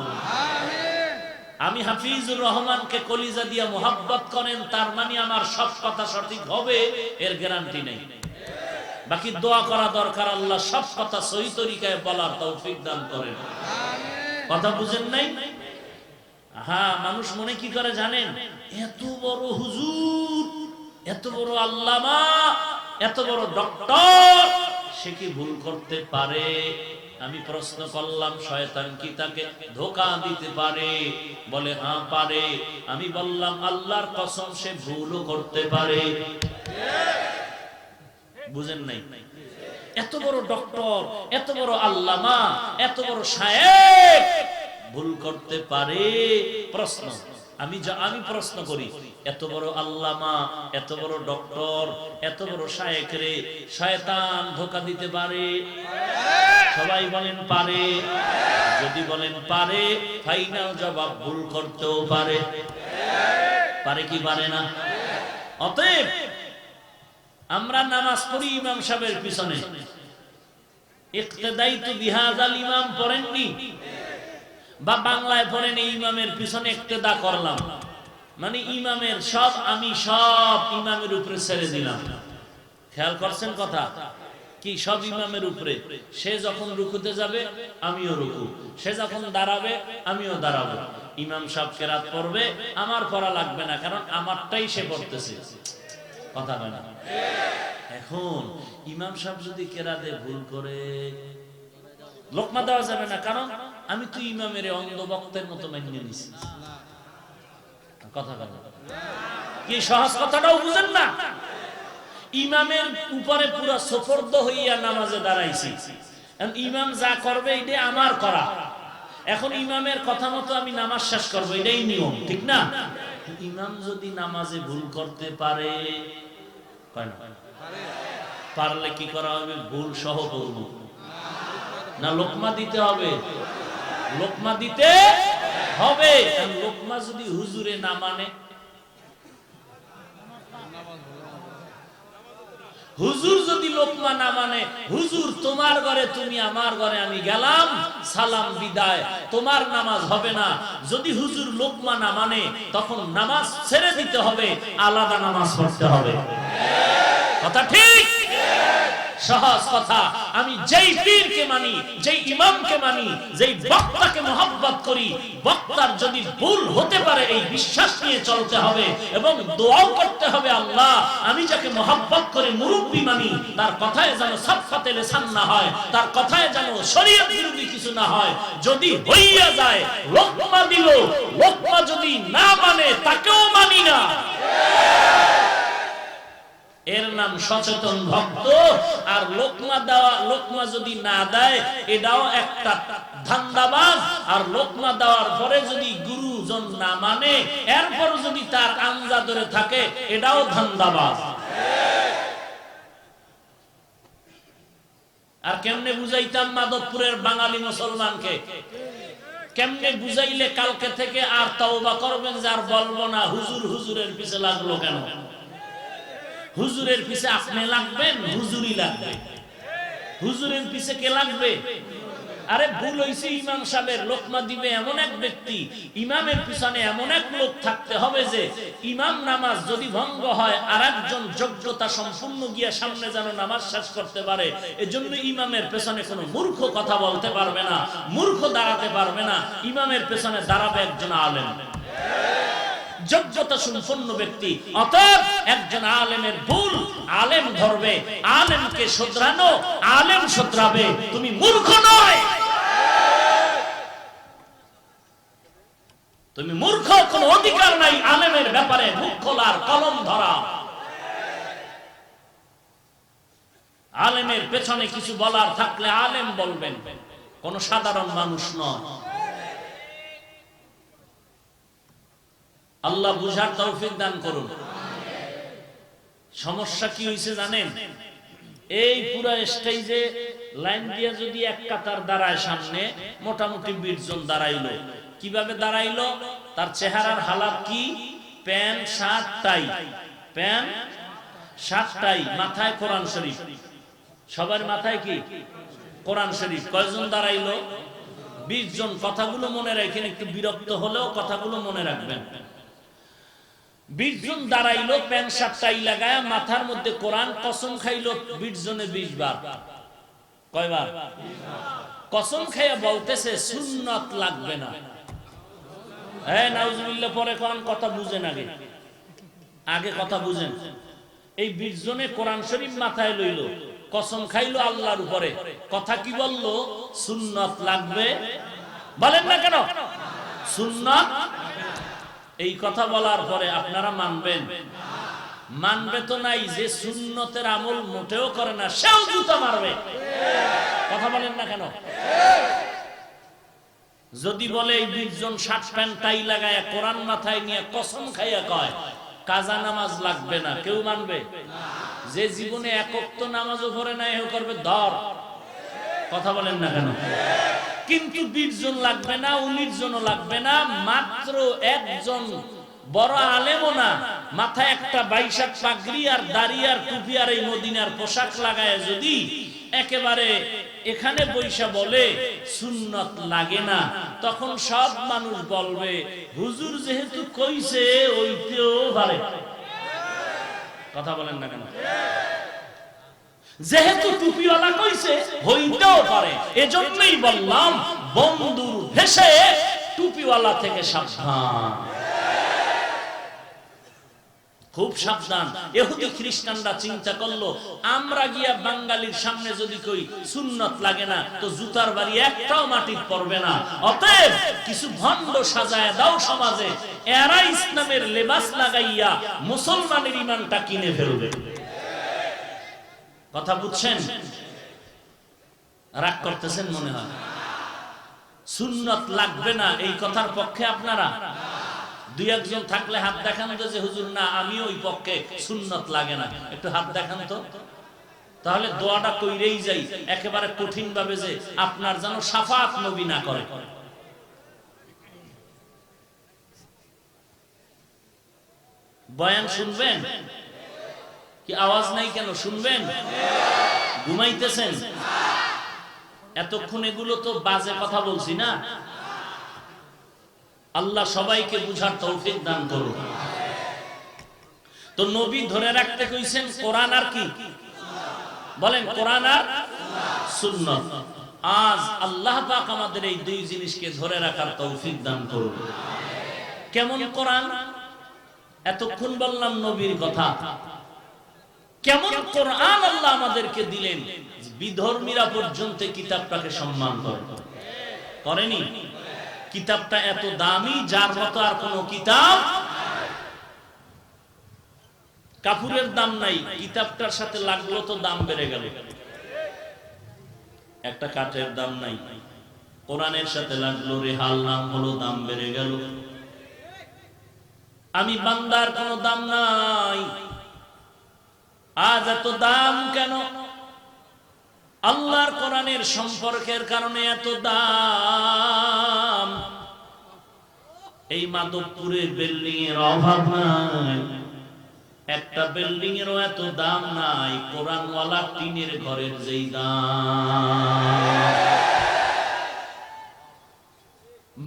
A: আমি হাফিজুর রহমানকে কলিজা দিয়া মোহাব্বত করেন, তার মানে আমার সব কথা সঠিক হবে এর গ্যারান্টি নেই। বাকি দোয়া করা দরকার, আল্লাহ সব কথা সহি তরিকায় বলার তৌফিক দান করেন। কথা বুঝেন নাই? হ্যাঁ, মানুষ মনে কি করে জানেন? এত বড় হুজুর, এত বড় আল্লামা, এত বড় ডক্টর, সে কি ভুল করতে পারে? আমি প্রশ্ন করলাম, শয়তান কি তাকে ধোঁকা দিতে পারে? বলে হ্যাঁ পারে। আমি বললাম আল্লাহর কসম সে ভুলও করতে পারে। বুঝেন নাই? এত বড় ডক্টর, এত বড় আল্লামা, এত বড় শায়েখ ভুল করতে পারে? প্রশ্ন। আমি প্রশ্ন করি, এত বড় আল্লামা, এত বড় ডক্টর, এত বড় শায়েখ রে শয়তান ধোঁকা দিতে পারে? সবাই বলেন পারে। যদি বলেন পারে, ফাইনাল জবাব ভুল করতেও পারে। পারে কি পারে না? অতএব আমরা নামাজ পড়ি ইমাম সাহেবের পিছনে, ইক্তেদাইতু বিহাযাল ইমাম পড়েননি, বা বাংলায় পড়েন এই ইমামের পিছনে ইক্তেদা করলাম, মানে ইমামের সব আমি সব ইমামের উপরে ছেড়ে দিলাম। খেয়াল করছেন কথা কি? সব ইমামের উপরে। সে যখন রুকুতে যাবে আমিও রুকু, সে যখন দাঁড়াবে আমিও দাঁড়াবো। ইমাম সাহেব কেরাত পড়বে, আমার পড়া লাগবে না, কারণ আমারটাই সে পড়তেছে। কথা হয় না? এখন ইমাম সাহেব যদি কেরাতে ভুল করে লোকমা দেওয়া যাবে না, কারণ আমি তো ইমামের অন্ধ বক্তের মতো মেনে নিছি। কথা বলে কি সহজ কথাটাও বুঝেন না? ইমামের উপরে পুরো সুপর্দ হইয়া নামাজে দাঁড়াইছি, ইমাম যা করবে এটা আমার করা। এখন ইমামের কথা মতো আমি নামাজ শেষ করবো, এটাই নিয়ম, ঠিক না? ইমাম যদি নামাজে ভুল করতে পারে, পারলে কি করা হবে? ভুল সহ করব না, লোকমা দিতে হবে? লোকমা দিতে হবে। লোকমা যদি হুজুরে না মানে, হুজুর যদি লোকমা না মানে, হুজুর তোমার ঘরে তুমি, আমার ঘরে আমি গেলাম, সালাম বিদায়, তোমার নামাজ হবে না। যদি হুজুর লোকমা না মানে, তখন নামাজ ছেড়ে দিতে হবে, আলাদা নামাজ পড়তে হবে। কথা ঠিক? সহজ কথা। আমি যেই পীরকে মানি, যেই ইমামকে মানি, যেই বক্তাকে মহব্বত করি, বক্তার যদি ভুল হতে পারে এই বিশ্বাস নিয়ে চলতে হবে এবং দোয়াও করতে হবে, আল্লাহ আমি যাকে মহব্বত করে মুরব্বি মানি, তার কথায় যেন সাফাতে লিসান না হয়, তার কথায় যেন শরীয়ত বিরোধী কিছু না হয়। যদি হইয়া যায় লোকমা দিল, লোকমা যদি না মানে তাকেও মানি না। এর নাম সচেতন ভক্ত। আর লোকমা দেওয়া, লোকমা যদি না দেয় এটাও একটা ধান্দাবাজ। আর লোকমা দেওয়ার পরে যদি গুরুজন না মানে, এরপর যদি তার আঞ্জা ধরে থাকে, এটাও ধান্দাবাজ। আর কেমনে বুঝাইতাম মাধবপুরের বাঙালি মুসলমানকে? কেমনে বুঝাইলে কালকে থেকে আর তওবা করবেন যে আর বলবো না হুজুর হুজুরের পিছে লাগলো কেন? হুজুরের পিছে আপনি লাগবেন, হুজুরই লাগবে। হুজুরের পিছে কে লাগবে? আরে ভুল হইছে ইমাম সাহেবের, লোকমা দিবে এমন এক ব্যক্তি, ইমামের পিছনে এমন এক লোক থাকতে হবে যে ইমাম নামাজ যদি ভঙ্গ হয় আর একজন যোগ্যতা সম্পূর্ণ গিয়া সামনে যেন নামাজ শেষ করতে পারে। এজন্য ইমামের পেছনে কোনো মূর্খ কথা বলতে পারবে না, মূর্খ দাঁড়াতে পারবে না। ইমামের পেছনে দাঁড়াবে একজন আলেম, যোগ্যতা সম্পন্ন ব্যক্তি। অতএব একজন আলেমের ভুল আলেম ধরবে, আলেমকে শুধরানো আলেম শুধরাবে। তুমি মূর্খ নয়, তুমি মূর্খ, কোন অধিকার নাই আলেমের ব্যাপারে মুখ খোলার, কলম ধরা। আলেমের পেছনে কিছু বলার থাকলে আলেম বলবেন, কোন সাধারণ মানুষ নয়। আল্লাহ বুঝার তৌফিক দান করুন। সমস্যা কি হয়েছে জানেন? এই পুরো স্টেজে লাইন দিয়ে যদি এক কাতার দাঁড়ায়, সামনে মোটামুটি 20 জন দাঁড়াইলো। কিভাবে দাঁড়াইলো? তার চেহারার হালাত কি? Pant shirt tie, pant shirt tie, মাথায় কোরআন শরীফ। সবার মাথায় কি? কোরআন শরীফ। কয়জন দাঁড়াইলো? 20 জন। কথাগুলো মনে রাখেন, একটু বিরক্ত হলেও কথাগুলো মনে রাখবেন। 20 জন দাঁড়াইলো, প্যান্ট শার্ট টাই লাগায়, মাথার মধ্যে কোরআন। কসম খাইলো 20 জনে 20 বার। কয়বার? কসম খাইয়া বলতেছে সুন্নাত লাগবে না। হ্যাঁ, নাউজুবিল্লাহ পরে কোন কথা বুঝেন, আগে কথা বুঝেন। এই 20 জনে কোরআন শরীফ মাথায় লইল, কসম খাইলো আল্লাহর উপরে। কথা কি বললো? সুন্নাত লাগবে। বলেন না কেন সুন্নাত? এই কথা বলার পরে আপনারা মানবেন? মানবে তো নাই। যে সুন্নতের আমল মোটেও করে না সেও জুতা মারবে। কথা বলেন না কেন? যদি বলে এই 20 জন শার্ট প্যান্ট টাই লাগায় কোরআন মাথায় নিয়ে কসম খাইয়া কয় কাজা নামাজ লাগবে না, কেউ মানবে? যে জীবনে এক ওয়াক্ত নামাজও পড়ে না এও করবে ধর। কথা বলেন না কেন? কিন্তু 20 জন লাগবে না, 19 জনও লাগবে না, মাত্র একজন বড় আলেমও না, মাথায় একটা বাইশাক পাগড়ি আর দাড়ি আর টুপি আর এই মদিনার পোশাক লাগায় যদি একেবারে এখানে বৈশা বলে সুন্নাত লাগে না, তখন সব মানুষ বলবে হুজুর যেহেতু কইছে ওইতেও পারে। কথা বলেন না কেন? যেহেতু টুপিওয়ালা কইছে হইতেও পারে। এজন্যই বললাম বন্ধুর ভেষে টুপিওয়ালা থেকে সাবধান, খুব সাবধান। ইহুদি খ্রিস্টানরা চিন্তা করলো আমরা গিয়া বাঙালির সামনে যদি কই সুন্নাত লাগে না, তো জুতার বাড়ি একটাও মাটির পড়বে না। অতএব কিছু ভণ্ড সাজায় দাও সমাজে, এরা ইসলামের লেবাস লাগাইয়া মুসলমানের ঈমানটা কিনে ফেলবে। কথা বুঝছেন? রাগ করতেছেন মনে হয়। সুন্নাত লাগবে না এই কথার পক্ষে আপনারা? দুই একজন থাকলে হাত দেখান তো যে হুজুর না আমি ওই পক্ষে, সুন্নাত লাগে না, একটু হাত দেখান তো। তাহলে দোয়াটা কইরেই যাই একেবারে কঠিন ভাবে, যে আপনার যেন শাফাত নবী না করে। বয়ান শুনবেন কি? আওয়াজ নাই কেন? শুনবেন? ঘুমাইতেছেন? এতক্ষণ এগুলো তো বাজে কথা বলছি না? আল্লাহ সবাইকে বুঝার তৌফিক দান করুন। তো নবী ধরে রাখতে কইছেন কোরআন আর কি? বলেন কোরআন আর সুন্নাত। আজ আল্লাহ পাক আমাদের এই দুই জিনিসকে ধরে রাখার তৌফিক দান করুন। কেমন কোরআন? এতক্ষণ বললাম নবীর কথা। কেমন কোরআন আল্লাহ আমাদেরকে দিলেন, বিধর্মীরা পর্যন্ত কিতাবটাকে সম্মান করেনি। কিতাবটা এত দামি, যার মতো আর কোন কিতাব। কাপড়ের দাম নাই, কিতাবটার সাথে লাগলো তো দাম বেড়ে গেল। একটা কাঠের দাম নাই, কোরআনের সাথে লাগলো রেহাল নাম হলো, দাম বেড়ে গেল। আমি বান্দার কোনো দাম নাই। আজ এত দাম কেন? আল্লাহর কোরআনের সম্পর্কের কারণে এত দাম। এই মাধবপুরের বিল্ডিং এর অভাব নাই, একটা বিল্ডিং এরও এত দাম নাই কোরআনওয়ালা টিনের ঘরের যেই দাম।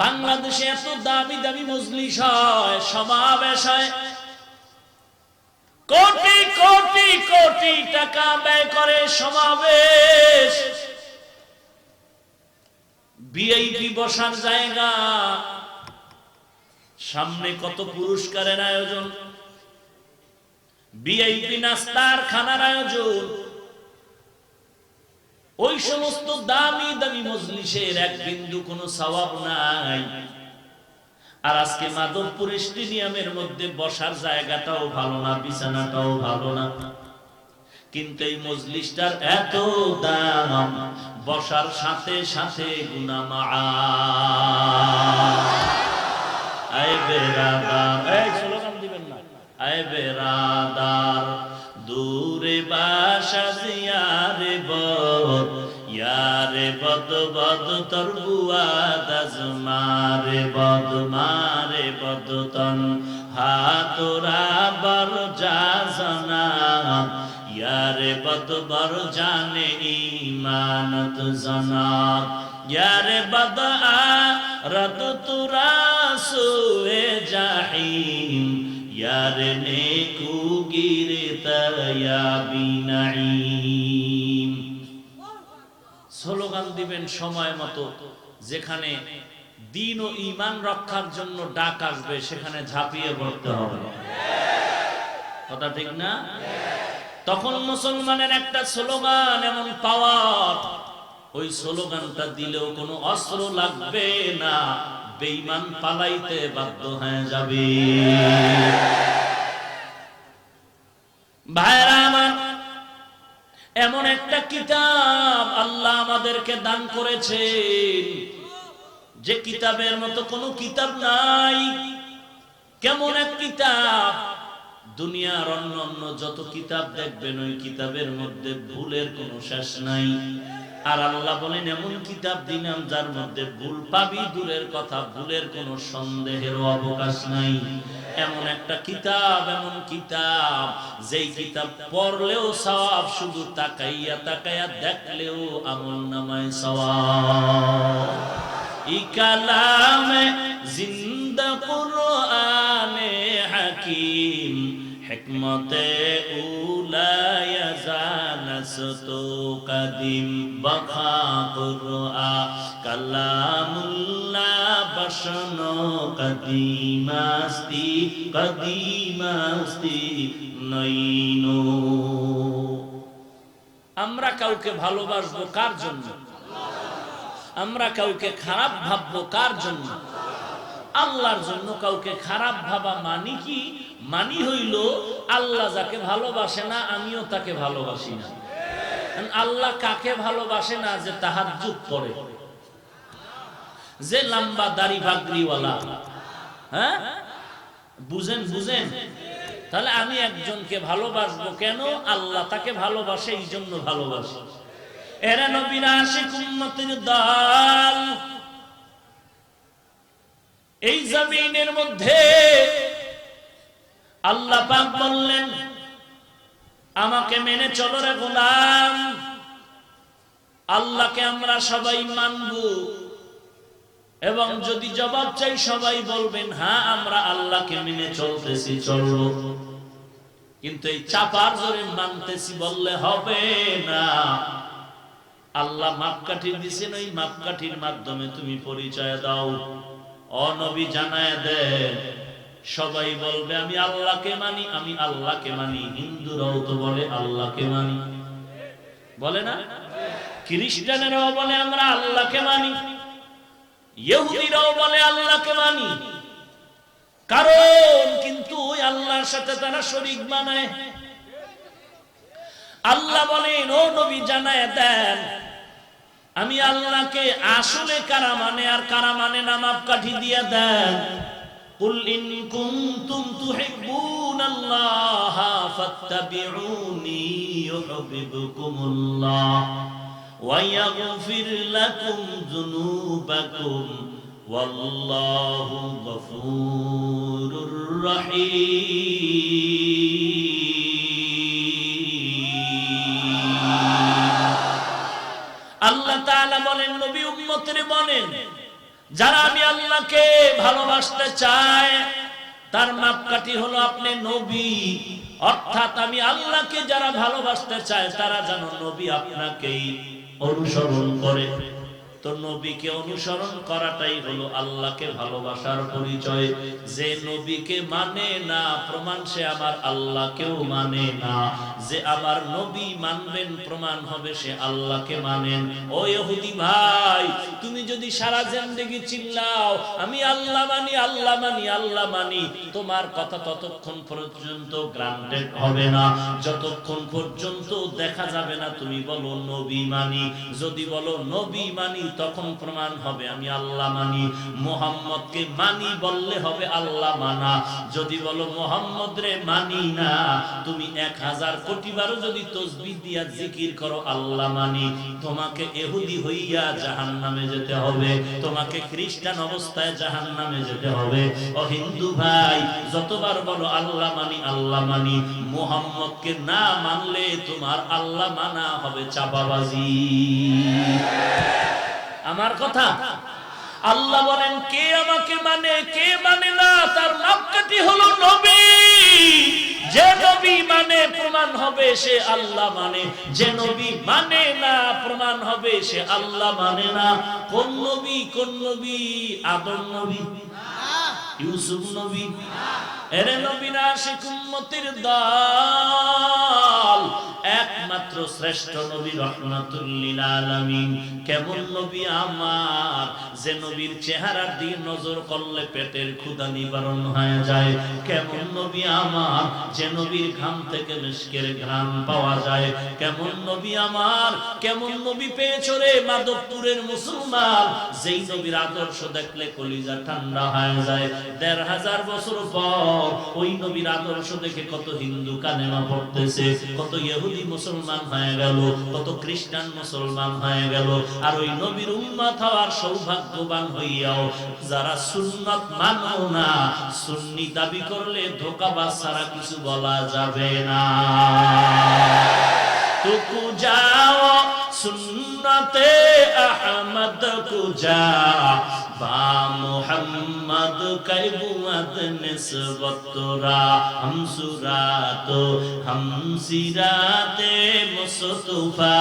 A: বাংলাদেশে এত দামি দামি মজলিস হয়, সমাবেশ হয়, কোটি কোটি কোটি টাকা ব্যয় করে সমাবেশ। ভিআইপি বসার জায়গা, সামনে কত পুরস্কারের আয়োজন, ভিআইপি নাস্তার খানার আয়োজন। ওই সমস্ত দামি দামি মজলিসের এক বিন্দু কোনো সওয়াব নাই। আর আজকে মাধবপুর স্টেডিয়ামের মধ্যে বসার জায়গাটাও ভালো না, বিছানাটাও ভালো না, কিন্তু এই মজলিসটার এত দাম। বসার সাথে সাথে গুনাহ মাআফ। আয় বেরাদার, এই স্লোগান দিবেন না। আয় বেরাদার দূরে বাসা জিয়ারে বদ, ইয়ারে বদ বদ তোর বুয়াদ আজমারে বদ, মারে বদ তন হাতরা বর জানা, ইয়ারে বদ বর জানে ইমানত জানা, ইয়ারে বদ আরদ তুরা সুয়ে জাহিম, ইয়ারে নেকু গিরতায়া বিনাইম। স্লোগান দিবেন সময় মতো, যেখানে দিন ও ঈমান রক্ষার জন্য ডাক আসবে সেখানে ঝাঁপিয়ে পড়তে হবে। কথা ঠিক না? তখন মুসলমানের একটা স্লোগান এমন পাওয়ার, ওই স্লোগানটা দিলেও কোনো অস্ত্র লাগবে না, বেঈমান পালাইতে বাধ্য হয়ে যাবে। ভাইরা আমার, এমন একটা কিতাব আল্লাহ আমাদেরকে দান করেছেন, যে কিতাবের মতো কোনো কিতাব নাই। কেমন এক কিতাব! দুনিয়ার অন্য অন্য যত কিতাব দেখবেন ওই কিতাবের মধ্যে ভুলের কোনো শেষ নাই। আর আল্লাহ বলেন এমন কিতাব দিলাম যার মধ্যে ভুল পাবি দূরের কথা, ভুলের কোনো সন্দেহের অবকাশ নাই। এমন একটা কিতাব, এমন কিতাব যেই কিতাব পড়লেও সওয়াব, শুধু তাকাইয়া তাকাইয়া দেখলেও আমলনামায় সওয়াব। ই কালামে জিন্দা কুরআনে হাকিম, হিকমতে উলায়া জানাসতো কদিম, বখা কুরআন কালামুল্লাহ বশনো কদিমাস্তি, কদিমাস্তি নইনো। আমরা কাউকে ভালোবাসবো কার জন্য? আমরা কাউকে খারাপ ভাববো কার জন্য? আল্লাহর জন্য। কাউকে খারাপ ভাবা মানি কি? মানি হইল আল্লাহ যাকে ভালোবাসে না আমিও তাকে ভালোবাসি না। আল্লাহ কাকে ভালোবাসে না? যে তাহাজ্জুদ পড়ে, যে লম্বা দাড়ি পাগড়িওয়ালা। হ্যাঁ, বুঝেন বুঝেন? তাহলে আমি একজনকে ভালোবাসবো কেন? আল্লাহ তাকে ভালোবাসে, এই জন্য ভালোবাসে। এরা নবীর আশিক উম্মতের দল। এই জমিনের মধ্যে আল্লাহ পাক বললেন, আমাকে মেনে চলো রে গোলাম। আল্লাহকে আমরা সবাই মানব, এবং যদি জবাব চাই সবাই বলবেন হ্যাঁ আমরা আল্লাহকে মেনে চলতেছি, চলবো। কিন্তু এই চাপার জোরে মানতেছি বললে হবে না। আল্লাহ মাপকাঠি দিয়েছেন, ওই মাপকাঠির মাধ্যমে তুমি পরিচয় দাও। ও নবী জানায় দেন, সবাই বলবে আমি আল্লাহকে মানি, আমি আল্লাহকে মানি। হিন্দুরাও তো বলে আল্লাহকে মানি, বলে না? খ্রিস্টানেরাও বলে আমরা আল্লাহকে মানি, ইহুদিরাও বলে আল্লাহকে মানি। কারণ কিন্তু ওই আল্লাহর সাথে তারা শরীক বানায়। আল্লাহ বলেন, ও নবী জানায় দেন আমি আল্লাহকে আসলে কারা মানে আর কারা মানে না মাপকাঠি দিয়ে দেন। কুল ইন কুনতুম তুহিব্বুনাল্লাহ ফাত্তাবিউনি ইউহিব্বুকুমুল্লাহ ওয়া ইয়াগফির লাকুম যুনুবাকুম ওয়াল্লাহু গফুরুর রহিম। আল্লাহ তাআলা বলেন, নবী উম্মতরে বলেন, যারা আমি আল্লাহকে ভালোবাসতে চায় তার মাপকাঠি হলো আপনি নবী। অর্থাৎ আমি আল্লাহকে যারা ভালোবাসতে চায় তারা যেন নবী আপনাকেই অনুসরণ করে। তো নবীকে অনুসরণ করাটাই হলো আল্লাহকে ভালোবাসার পরিচয়। যে নবীকে মানে না প্রমাণ সে আমার আল্লাহকেও মানে না। যে আমার নবী মানবেন প্রমাণ হবে সে আল্লাহকে মানেন। ও ইহুদি ভাই, তুমি যদি সারা জিন্দেগি চিল্লাও আমি আল্লাহ মানি, আল্লাহ মানি, আল্লাহ মানি, তোমার কথা ততক্ষণ পর্যন্ত গ্রান্টেড হবে না যতক্ষণ পর্যন্ত দেখা যাবে না তুমি বলো নবী মানি। যদি বলো নবী মানি তখন প্রমাণ হবে আমি আল্লাহ মানি। মুহাম্মদকে মানি বললে হবে আল্লাহ মানা। যদি বলো মুহাম্মদ রে মানি না, তুমি 1000 কোটি বারও যদি তাসবিহ দিয়া জিকির করো আল্লাহ মানি, তোমাকে ইহুদি হইয়া জাহান্নামে যেতে হবে, তোমাকে খ্রিস্টান অবস্থায় জাহান্নামে যেতে হবে। ও হিন্দু ভাই, যতবার বলো আল্লাহ মানি, আল্লাহ মানি, মুহাম্মদকে না মানলে তোমার আল্লাহ মানা হবে চাপাবাজি। আমার কথা, আল্লাহ বলেন কে আমাকে মানে কে মানে না তার মাপকাঠি হলো নবী। যে নবী মানে প্রমাণ হবে সে আল্লাহ মানে, যে নবী মানে না প্রমাণ হবে সে আল্লাহ মানে না। কোন নবী? কোন নবী? আদম নবী, ইউসুফ নবী, এরে নবী না আশিক উম্মতের দল, একমাত্র শ্রেষ্ঠ নবী রহমাতুল লিল আলামিন। কেমন নবী আমার, যে নবীর চেহারার দিকে নজর করলে পেটের ক্ষুধা নিবারণ হয়ে যায়। কেমন নবী আমার, যে নবীর ঘাম থেকে মিশকের ঘ্রাণ পাওয়া যায়। কেমন নবী আমার, কেমন নবী পেয়েছো রে মাধবপুরের মুসলমান, যেই নবীর আদর্শ দেখলে কলিজা ঠান্ডা হয়ে যায়। 1500 বছর পর ওই নবীর আদর্শ দেখে কত হিন্দু কালেমা পড়তেছে, কত ইহুদি মুসলমান হয়ে গেল, কত খ্রিস্টান মুসলমান হয়ে গেল। আর ওই নবীর উম্মত হওয়ার সৌভাগ্যবান হইয়াও যারা সুন্নাত মানো না, সুন্নি দাবি করলে ধোঁকাবাজ ছাড়া কিছু বলা যাবে না। তুকু যাও সুন্নতে আহমদ কুজা বা মুহাম্মদ কাইবুমত নিসবতরা হামসুরাত হামসিরাতে মুস্তফা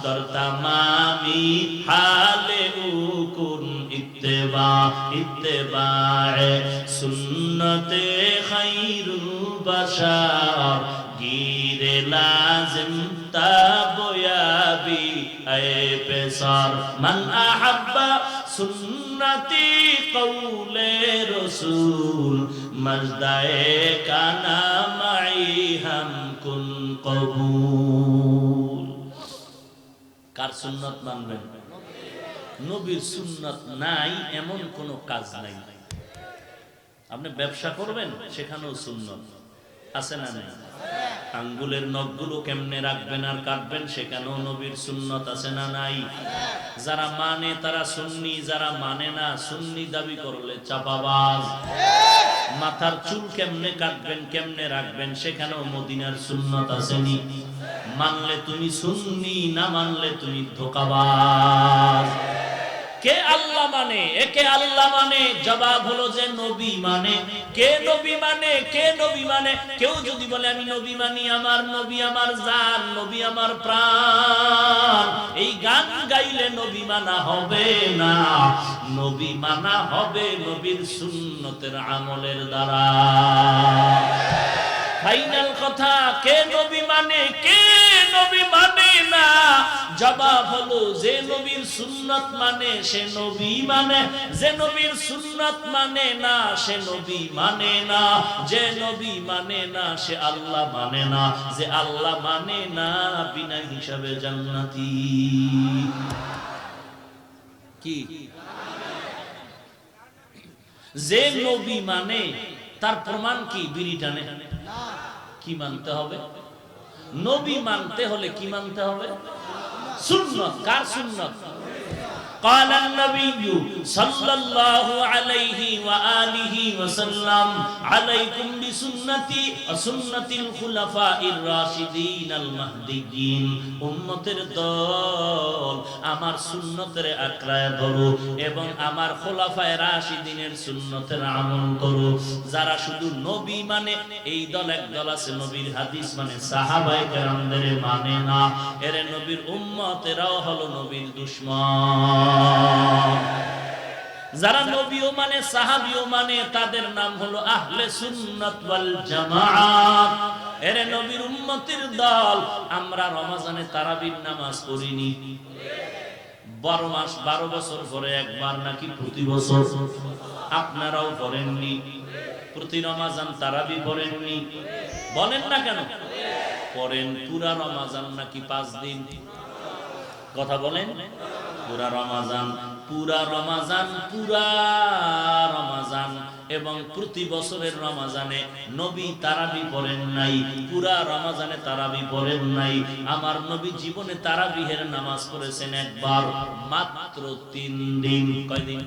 A: দর তামামি হালে উকুন ইত্তেবা ইত্তেবায়ে সুন্নতে খায়রুল বাশার গিরে লাজিম তাবয়াবি এ পেসার মান আহাব্বা সুন্নতি কওলে রাসূল মজদায়ে কানা মাই হাম কুন কবুল। কার সুন্নাত মানবেন? নবীর সুন্নাত নাই এমন কোন কাজ নাই। আপনি ব্যবসা করবেন সেখানেও সুন্নাত আছে না নাই? আঙ্গুলের নখগুলো কেমনে রাখবেন আর কাটবেন সেখানেও নবীর সুন্নাত আছে না নাই? যারা মানে তারা সুন্নি, যারা মানে না সুন্নি দাবি করলে চাপাবাজ। মাথার চুল কেমনে কাটবেন কেমনে রাখবেন সেখানেও মদিনার সুন্নাত আসেনি। মানলে তুমি সুন্নি, না মানলে তুমি ধোঁকাবাজ। কে আল্লাহ মানে? একে আল্লাহ মানে? জবাব হলো যে নবী মানে। কে নবী মানে? কে নবী মানে? কেউ যদি বলে আমি নবী মানি, আমার নবী আমার জান, নবী আমার প্রাণ, এই গান গাইলে নবী মানা হবে না। নবী মানা হবে নবীর সুন্নতের আমলের দ্বারা। ফাইনাল কথা, কে নবী মানে কে নবী মানে না? জবাব হলো যে নবীর সুন্নাত মানে সে নবী মানে, যে নবীর সুন্নাত মানে না সে নবী মানে না, যে নবী মানে না সে আল্লাহ মানে না, যে আল্লাহ মানে না বিনা হিসাবে জান্নাতি। কি? যে নবী মানে তার প্রমাণ কি? বিড়ি টানে। কি মানতে হবে? নবী মানতে হলে কি মানতে হবে? সুন্নাত। কার সুন্নাত? قال النبي صلى الله عليه وآله وسلم عليكم بسنتي وسنة الخلفاء الراشدين المهديين উম্মতের দল আমার সুন্নতের আঁকড়ায় ধরো এবং আমার খোলাফায়ে রাশিদিনের সুন্নতের আমল করো। যারা শুধু নবী মানে এই দল একদল আছে, নবীর হাদিস মানে সাহাবায়ে কেরামদের মানে না, এর নবীর উম্মতেরাও হলো নবীর দুশমন। যারা নবীও মানে সাহাবীও মানে তাদের নাম হলো আহলে সুন্নাত ওয়াল জামাআত, এর নবীর উম্মতের দল। আমরা রমজানে তারাবির নামাজ পড়িনি 12 মাস 12 বছর পরে একবার নাকি প্রতি বছর? আপনারাও পড়েননি? প্রতি রমজান তারাবি পড়েননি? বলেন না কেন? পড়েন। পুরা রমজান নাকি 5 দিন? কথা বলেন। পুরা রমজান, পুরা রমজান, পুরা রমজান। এবং প্রতি বছরের রমজানে নবী তারাবি পড়েন নাই, পুরা রমজানে তারাবি পড়েন নাই। আমার নবী জীবনে তারাবিহের নামাজ পড়েছেন একবার, মাত্র 3 দিন। কয়দিন?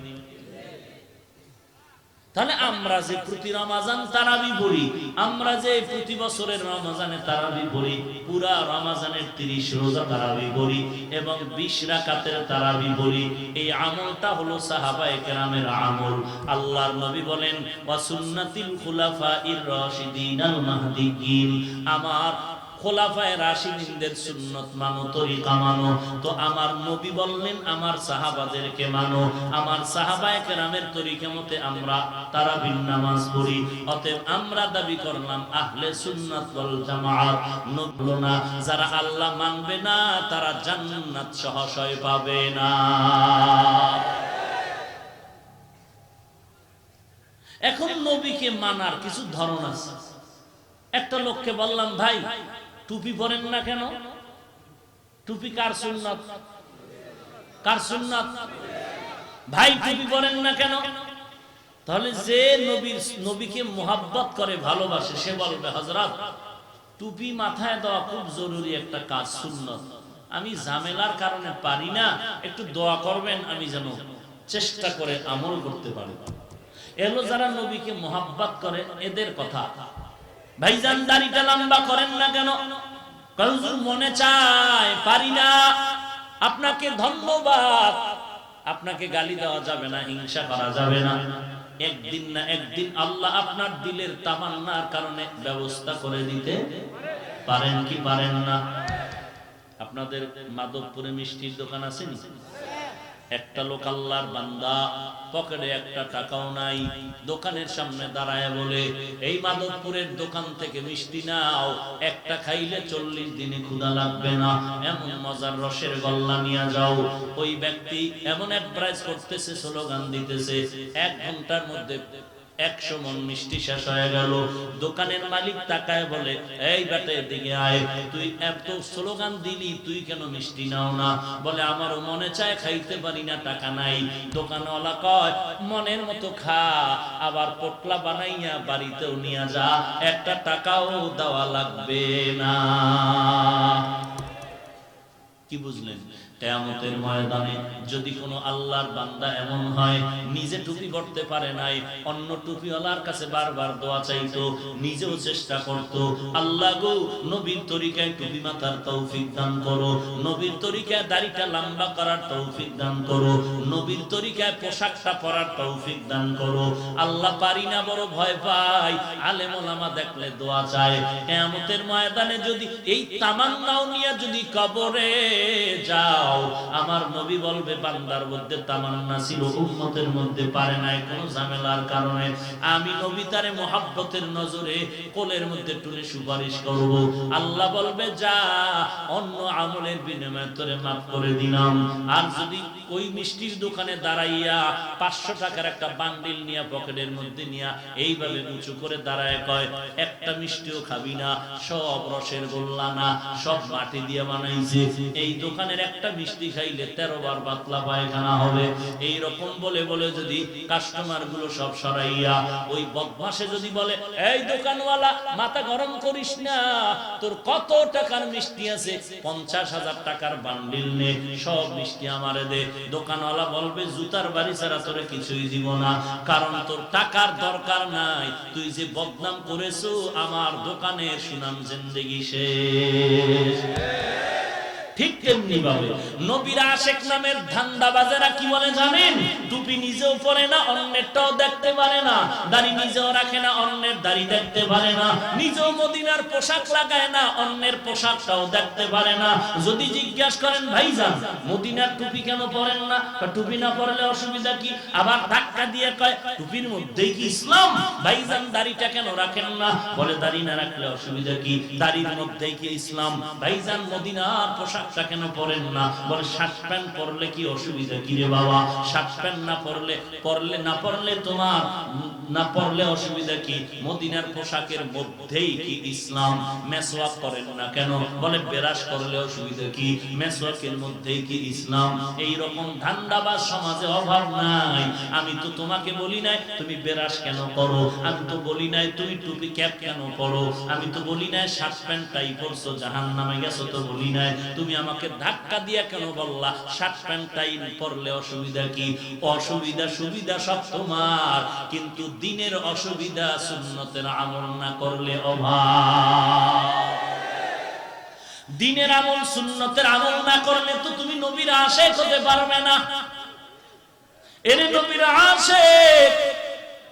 A: তাহলে আমরা যে প্রতি রমজান তারাবি পড়ি, আমরা যে প্রতি বছরের রমজানে তারাবি পড়ি, পুরা রমজানের 30 রোজা তারাবি পড়ি এবং 20 রাকাতের তারাবি পড়ি, এই আমলটা হলো সাহাবায়ে কেরামের আমল। আল্লাহর নবী বলেন ওয়া সুন্নাতিল খুলাফাইর রাশিদিনাল মাহদিয়িন, আমার খোলাফায়ে রাশিদিনদের সুন্নত মানো, তরিকা মানো। তো আমার নবী বললেন আমার সাহাবাদেরকে মানো, আমার সাহাবায়ে কেরামের তরিকা মতে আমরা তারাবির নামাজ পড়ি। অতএব আমরা দাবি করলাম আহলে সুন্নাত ওয়াল জামাআত। নবী না, যারা আল্লাহ মানবে না তারা জান্নাত সহসয় পাবে না। এখন নবীকে মানার কিছু ধরন আছে। একটা লোককে বললাম ভাই টুপি পরেন না কেন? টুপি কার সুন্নাত? কার সুন্নাত? ভাই টুপি পরেন না কেন? তাহলে যে নবীকে মুহাব্বত করে, ভালোবাসে, সে বলবে হযরত টুপি মাথায় দেওয়া খুব জরুরি একটা কাজ, সুন্নাত। আমি ঝামেলার কারণে পারি না, একটু দোয়া করবেন আমি যেন চেষ্টা করে আমল করতে পারি। এগুলো যারা নবীকে মুহাব্বত করে এদের কথা। ভাইজান দাড়িটা লম্বা করেন না কেন? হুজুর মনে চায়, পারি না। আপনাকে ধন্যবাদ, আপনাকে গালি দেওয়া যাবে না, হিংসা করা যাবে না। একদিন না একদিন আল্লাহ আপনার দিলের তামান্নার কারণে ব্যবস্থা করে দিতে পারেন কি পারেন না? আপনাদের মাধবপুরে মিষ্টির দোকান আছে নি? একটা লোক আল্লাহর বান্দা, পকেটে একটা টাকাও নাই, দোকানের সামনে দাঁড়ায় বলে এই মাধবপুরের দোকান থেকে মিষ্টি নাও, একটা খাইলে 40 দিনে ক্ষুধা লাগবে না, এমন মজার রসের গল্লা নিয়ে যাও। ওই ব্যক্তি এমন অ্যাডভাইস করতেছে, স্লোগান দিতেছে, 1 ঘন্টার মধ্যে 100 মণ মিষ্টি শেষ হয়ে গেল। দোকানের মালিক তাকায় বলে এই বেটা এদিকে আয়, তুই এত স্লোগান দিলি, তুই কেন মিষ্টি নাও না? বলে আমারও মনে চায়, খাইতে পারি না, টাকা নাই। দোকানওয়ালা কয় মনের মতো খা, আবার পোটলা বানাইয়া বাড়িতেও নিয়ে যা, একটা টাকাও দেওয়া লাগবে না। কি বুঝলেন? কিয়ামতের ময়দানে যদি কোনো আল্লাহর বান্দা এমন হয় নিজে টুপি পরতে পারে নাই, অন্য টুপিওয়ালার কাছে বারবার দোয়া চাইতো, নিজেও চেষ্টা করত, আল্লাহ গো নবীর তরিকায় টুপি মাথার তৌফিক দান করো, নবীর তরিকায় দাড়িটা লম্বা করার তৌফিক দান করো, নবীর তরিকায় পোশাকটা পরার তৌফিক দান করো। আল্লাহ পারি না, বড় ভয় পাই। আলেম ওলামা দেখলে দোয়া চায়। কিয়ামতের ময়দানে যদি এই তামান্নাও নিয়ে যদি কবরে যাও, আমার নবী বলবে বান্দার মধ্যে তামান্না ছিল, উম্মতের মধ্যে পারে নাই কোন ঝামেলার কারণে, আমি নবী তারে মুহাব্বতের নজরে কোলের মধ্যে টুলে সুপারিশ করব। আল্লাহ বলবে যা, অন্য আমলের বিনিময়ে তোরে মাফ করে দিলাম। আর যদি ওই মিষ্টির দোকানে দাঁড়াইয়া 500 টাকার একটা বান্ডিল নিয়ে পকেটের মধ্যে নিয়ে এইভাবে উঁচু করে দাঁড়ায় কয় একটা মিষ্টিও খাবি না, সব রসের গোল্লা না, সব মাটি দিয়ে বানাইছে, এই দোকানের একটা মিষ্টি খাইলে 13 বার পাতলা পায়খানা হবে। এই রকম বলে বলে যদি কাস্টমার গুলো সব সরাইয়া ওই বদমাশে যদি বলে, এই দোকানওয়ালা মাথা গরম করিস না, তোর কত টাকার মিষ্টি আছে, 50,000 টাকার বান্ডিল নে, সব মিষ্টি আমারে দে। দোকানওয়ালা বলবে, জুতার বাড়ি ছাড়া তোরে কিছুই দিব না, কারণ তোর টাকার দরকার নাই, তুই যে বদনাম করেছো আমার দোকানের সুনাম জিন্দেগি শেষ। ঠিক তেমনি ভাবে নবীর আশিক নামের ধান্দাবাজেরা কি বলে জানেন? টুপি নিজেও পরে না, অন্যেরটাও দেখতে পারে না, দাড়ি নিজেও রাখে না, অন্যের দাড়ি দেখতে পারে না, নিজেও মদিনার পোশাক লাগায় না, অন্যের পোশাকটাও দেখতে পারে না। যদি জিজ্ঞাসা করেন, ভাইজান মদিনার টুপি কেন পরেন না? টুপি না পরলে অসুবিধা কি? আবার ধাক্কা দিয়ে কয়, টুপির মধ্যেই কি ইসলাম? ভাইজান দাড়িটা কেন রাখেন না? বলে, দাড়ি না রাখলে অসুবিধা কি? দাড়ির মধ্যেই কি ইসলাম? ভাইজান মদিনার পোশাক কেন পরেন না? বলে, শার্ট প্যান্ট পরলে কি অসুবিধা কি রে বাবা? শার্ট প্যান্ট না পরলে তোমার না পরলে অসুবিধা কি? মদিনার পোশাকের মধ্যেই কি ইসলাম? মেসওয়াক করেন না কেন? বলে, বেরাস করলে অসুবিধা কি? মেসওয়াকের মধ্যেই কি ইসলাম? এই রকম ধান্দাবাজ সমাজে অভাব নাই। আমি তো তোমাকে বলি নাই তুমি বেরাস কেন করো, আমি তো বলি নাই তুমি টুপি ক্যাপ কেন পরো, আমি তো বলি নাই শার্ট প্যান্ট টাই পরছো জাহান্নামে গেছো, তো বলি নাই। তুমি আমাকে ধাক্কা দিয়া কেন বললা শার্ট প্যান্ট টাই পরলে অসুবিধা কি? অসুবিধা সুবিধা সব তোমার, কিন্তু দিনের অসুবিধা সুন্নতের আমল না করলে অভাব। দিনের আমল সুন্নতের আমল না করলে তো তুমি নবীর আশিক হতে পারবে না। এর নবীর আশিক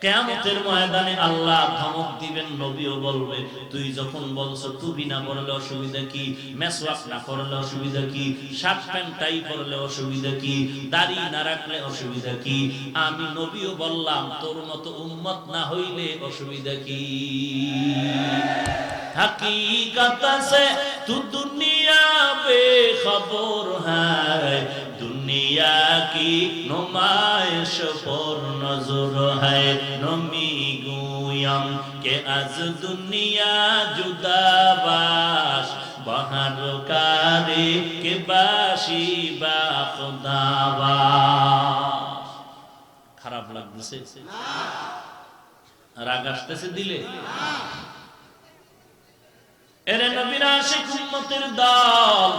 A: কিয়ামতের ময়দানে আল্লাহ ধমক দিবেন, নবীও বলবে, তুই যখন বলছো টুপি না পরলে অসুবিধা কি, মেসওয়াক না করলে অসুবিধা কি, শার্ট প্যান্ট টাই পরলে অসুবিধা কি, দাড়ি না রাখলে অসুবিধা কি, আমি নবীও বললাম তোর মতো উম্মত না হইলে অসুবিধা কি? हकीकत से तू दुनिया बेखबर है, दुनिया की नुमाइश पर नजर है, नमी गुयम के आज दुनिया जुदा बाश, बाहर कारे के बाशी बा खुदा बाश। খারাপ লাগতেছে? রাগ আসতেছে দিলে? এরে নবীর আশিক উম্মতের দল,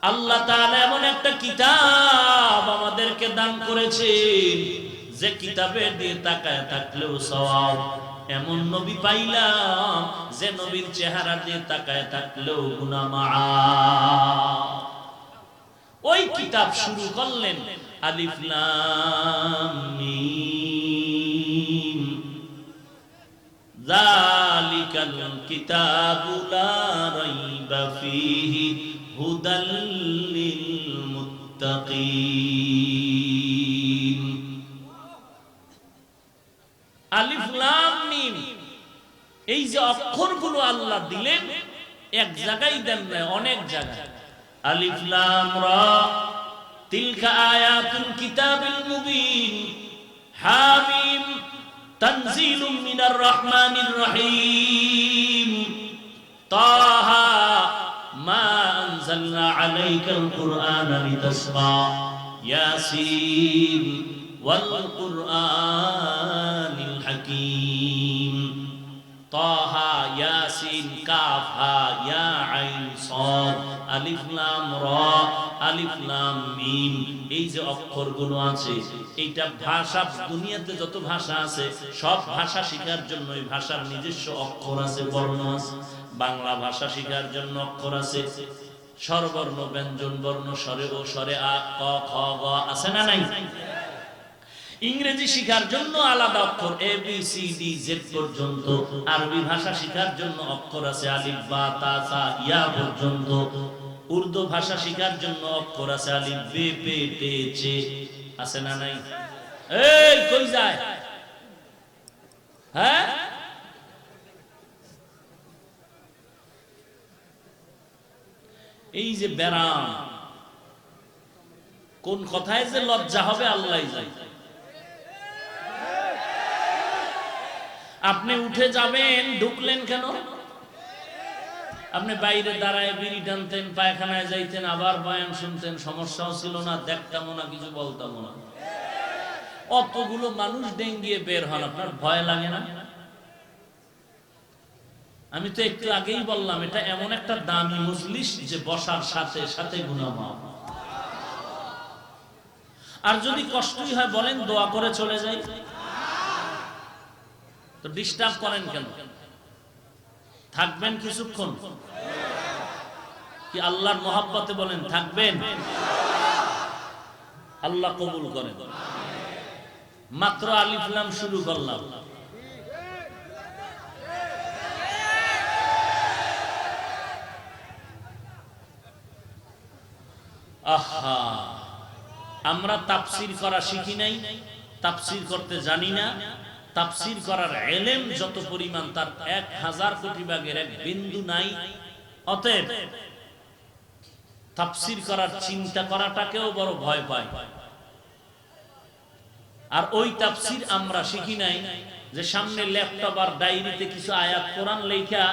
A: আল্লাহ তাআলা এমন একটা কিতাব আমাদেরকে দান করেছেন যে কিতাবের দিয়ে তাকায় থাকলেও সওয়াব। এমন নবী পাইলাম যে নবীর চেহারা দিয়ে তাকায় থাকলেও গুনাহ মাআফ। ওই কিতাব শুরু করলেন আলিফ লাম মিম, যালিকাল কিতাবু লা রাইবা ফীহি হুদাল লিল মুত্তাকিন। আলিফ লাম মিম, এই যে অক্ষরগুলো আল্লাহ দিলেন এক জায়গায় দেন না, অনেক জায়গায়। আলিফ লাম রা তিলকা আয়াতুল কিতাবিল মুবিন, হামিম তানজিলুম মিনার রহমানির রহিম, তাহা মা আনজালনা আলাইকাল কুরআনা লিতাশকা, ইয়াসিন ওয়াল কুরআনিল হাকীম। তাহা ইয়াসিন কাফ হা ইয়া আইন সাদ আলিফ লাম রা আলিফ লাম মিম, এই যে অক্ষরগুলো আছে, এইটা ভাষা, দুনিয়াতে যত ভাষা আছে সব ভাষা শেখার জন্য এই ভাষার নিজস্ব অক্ষর আছে, বর্ণ আছে। বাংলা ভাষা শেখার জন্য অক্ষর আছে, স্বরবর্ণ ব্যঞ্জন বর্ণ, স্বরে ও স্বরে আ ক খ গ আছে না নাই? ইংরেজি শিখার জন্য আলাদা অক্ষর A B C D Z পর্যন্ত। আরবি ভাষা শিখার জন্য অক্ষর আছে আলিফ বা তা সা ইয়া পর্যন্ত। উর্দু ভাষা শিখার জন্য অক্ষর আছে আলিফ বে পে টে চে, আছে না নাই? এই কই যায়? হ্যাঁ, এই যে ব্যারাম, কোন কথায় যে লজ্জা হবে আল্লাহই জানে। আপনি উঠে যাবেন, ঢুকলেন কেন? আপনি বাইরে দাঁড়ায় বিড়ি টানতেন, পায়খানায় যাইতেন, আবার বয়ান শুনতেন, সমস্যাও ছিল না, দেখতামও না, কিছু বলতামও না। অতগুলো মানুষ ডেঙ্গিয়ে বের হন, আপনার ভয় লাগে না? আমি তো একটু আগেই বললাম, এটা এমন একটা দামি মজলিস যে বসার সাথে সাথে গুনাহ মাফ। আর যদি কষ্টই হয় বলেন, দোয়া করে চলে যাই। তো ডিস্টার্ব করেন কেন? থাকবেন কিছুক্ষণ কি আল্লাহর মহাব্বতে বলেন থাকবেন? আল্লাহ কবুল করেন। মাত্র আলিফ লাম শুরু করলাম। আহা, আমরা তাফসীর করা শিখি নাই, তাফসীর করতে জানি না। তাফসীর করার ইলম যত পরিমাণ, তার 1000 কোটি ভাগের এক বিন্দু নাই। অতএব তাফসীর করার চিন্তা করাটাকেও বড় ভয় পায়। আর ওই তাফসীর আমরা শিখি নাই যে সামনে ল্যাপটপ আর ডায়েরিতে কিছু আয়াত কোরআন লেখা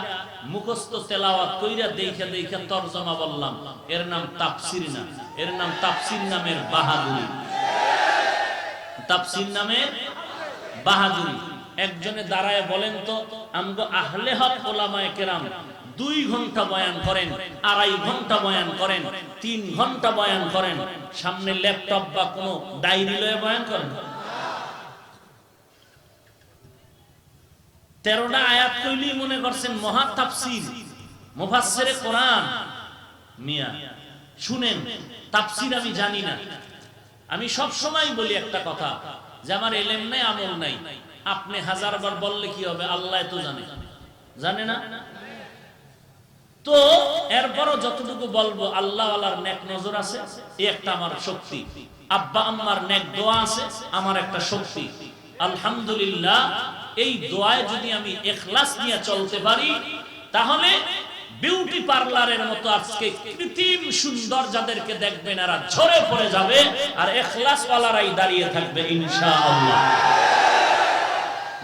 A: মুখস্থ তেলাওয়াত কইরা দেখা দেখা তরজমা বললাম। এর নাম তাফসীর না, এর নাম তাফসীর নামের বাহাদুরি। তাফসীর নামের বাহাদুরি। একজনে দাঁড়ায় বলেন তো, আমগো আহলে হক ওলামায়ে কেরাম 2 ঘন্টা বয়ান করেন, 2.5 ঘন্টা বয়ান করেন, 3 ঘন্টা বয়ান করেন, সামনে ল্যাপটপ বা কোনো ডায়েরি লয়ে বয়ান করেন? 13টা আয়াত কইলেই মনে করছেন মহা তাফসীর, মুফাসসিরে কোরআন। মিয়া শুনেন, তাফসীর আমি জানি না। আমি সব সময় বলি একটা কথা, যে আমার ইলম নাই, আমল নাই। আপনি 1000 বার বললে কি হবে? আল্লাহ তো জানে, জানে না? তো এরপরও যতটুকু বলবো, আল্লাহ ওয়ালার নেক নজর আছে, এই একটা আমার শক্তি। আব্বা আম্মার নেক দোয়া আছে, আমার একটা শক্তি। আলহামদুলিল্লাহ, এই দোয়ায় যদি আমি ইখলাস নিয়ে চলতে পারি, তাহলে বিউটি পার্লারের মতো আজকে কৃত্রিম সুন্দর যাদেরকে দেখবেন এরা ঝরে পড়ে যাবে, আর ইখলাস ওয়ালারাই দাঁড়িয়ে থাকবে ইনশাআল্লাহ।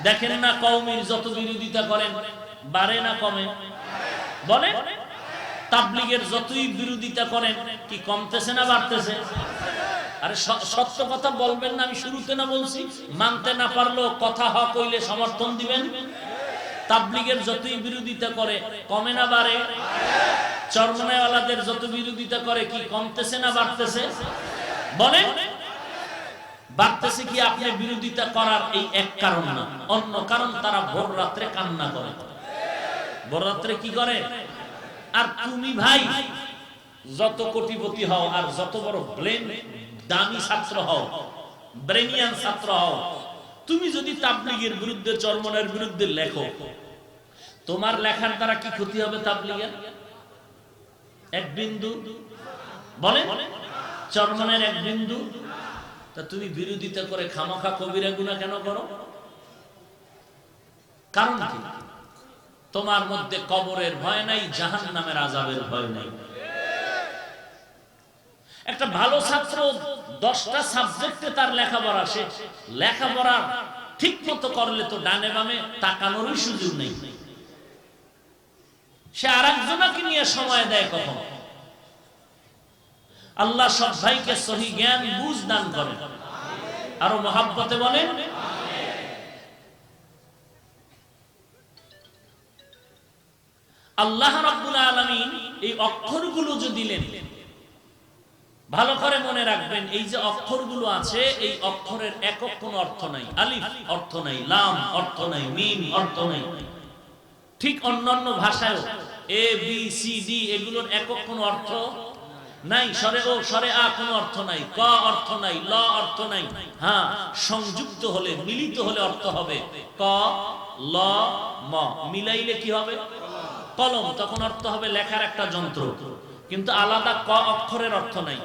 A: দেখেন না, কওমের যত বিরোধিতা করেন, বাড়ে না কমে? বলে তাবলীগের যতই বিরোধিতা করেন, কি কমতেছে না বাড়তেছে? আরে সত্য কথা বলবেন না? আমি শুরুতে না বলছি, মানতে না পারলেও কথা হক হইলে সমর্থন দিবেন। তাবলীগের যতই বিরোধিতা করে, কমে না বাড়ে? চরমনাইওয়ালাদের যত বিরোধিতা করে, কি কমতেছে না বাড়তেছে? বলে বাড়তেছে। কি আপনি বিরোধিতা করার এই এক কারণ না, অন্য কারণ, তারা ভোর রাত্রে কান্না করে। ভোর রাত্রে কি করে? আর তুমি ভাই যত কোটিপতি হও, আর যত বড় দামি ছাত্র হও, ব্রেনিয়ান ছাত্র হও, তুমি যদি তাবলীগের বিরুদ্ধে, চরমনের বিরুদ্ধে লেখো, তোমার লেখার দ্বারা কি ক্ষতি হবে তাবলীগের? এক বিন্দু। বলে চরমনের এক বিন্দু। তা তুমি বিরোধিতা করে খামাখা কবিরা গুনাহ কেন করো? কারণ কি? তোমার মধ্যে কবরের ভয় নাই, জাহান্নামের আযাবের ভয় নাই। একটা ভালো ছাত্র 10টা সাবজেক্টে তার লেখাপড়া শেষ, লেখাপড়া ঠিক মতো করলে তো ডানে বামে তাকানোরই সুযোগ নেই। সে আরেকজনকে নিয়ে সময় দেয় কখন? আল্লাহ সব ভাইকে সহি জ্ঞান বুঝ দান করেন। আরো মহাব্বতে বলেন আল্লাহ রাব্বুল আলামিন এই অক্ষরগুলো যে দিলেন, ভালো করে মনে রাখবেন, এই যে অক্ষরগুলো আছে, এই অক্ষরের একক কোনো অর্থ নাই। আলিফ অর্থ নাই, লাম অর্থ নাই, মিম অর্থ নাই। ঠিক অন্যান্য ভাষায়ও এ বি সি ডি এগুলোর একক কোনো অর্থ নাই। সরে ও সরে আ কোনো অর্থ নাই, ক অর্থ নাই, ল অর্থ নাই। হ্যাঁ, সংযুক্ত হলে, মিলিত হলে অর্থ হবে ক ল ম। মিলাইলে কি হবে? কলম। তখন অর্থ হবে লেখার একটা যন্ত্র। কিন্তু আলাদা ক অক্ষরের অর্থ নাই,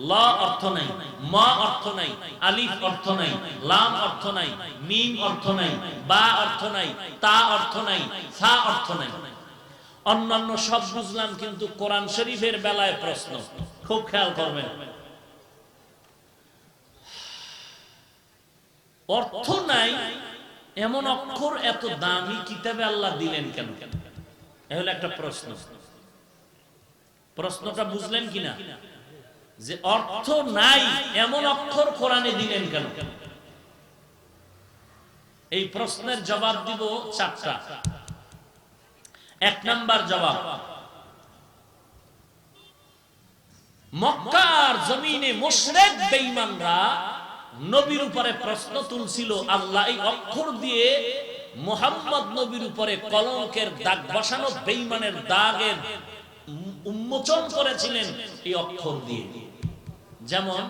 A: ল অর্থ নাই, ম অর্থ নাই, আলিফ অর্থ নাই, লাম অর্থ নাই, মিম অর্থ নাই, বা অর্থ নাই, তা অর্থ নাই, সা অর্থ নাই। অন্যান্য সব বুঝলাম, কিন্তু কোরআন শরীফের বেলায় প্রশ্ন, খুব খেয়াল করবেন। অর্থ নাই এমন অক্ষর এত দামি কিতাবে আল্লাহ দিলেন কেন? এ হলো একটা প্রশ্ন। প্রশ্নটা বুঝলেন কিনা? যে অর্থ নাই এমন অক্ষর কোরআনে দিলেন কেন? এই প্রশ্নের জবাব দিব চারটা। এক নাম্বার জবাব, মক্কার জমিনে মুশরিক বেঈমানরা নবীর উপরে প্রশ্ন তুলছিল, আল্লাহ এই অক্ষর দিয়ে মুহাম্মদ নবীর উপরে কলঙ্কের দাগ বসানো বেঈমানের দাগের উন্মোচন করেছিলেন এই অক্ষর দিয়ে। যেমন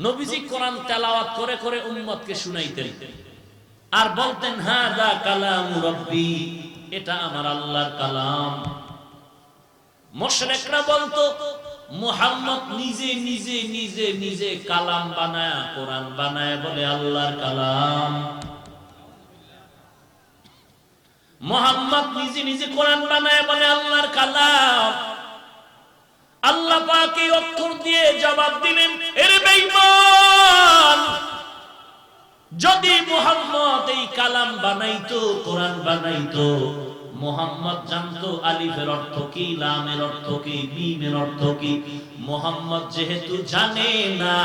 A: নবীজি কোরআন তেলাওয়াত করে করে উম্মতকে শুনাইতেন আর বলতেন, হাযা কালামু রাব্বি, এটা আমার আল্লাহর কালাম। মুশরিকরা বলতো মুহাম্মদ নিজে নিজে নিজে নিজে কালাম বানায়া কোরআন বানায় বলে আল্লাহর কালাম। মুহাম্মদ নিজে নিজে কোরআন বানায় বলে আল্লাহর কালাম। আল্লাহ পাক এই অক্ষর দিয়ে জবাব দিলেন, এরে বেঈমান, যদি মুহাম্মদ এই কালাম বানাইতো, কোরআন বানাইতো, মুহাম্মদ জানতো আলিফের অর্থ কি, লামের অর্থ কি, মিমের অর্থ কি। মুহাম্মদ যেহেতু জানে না,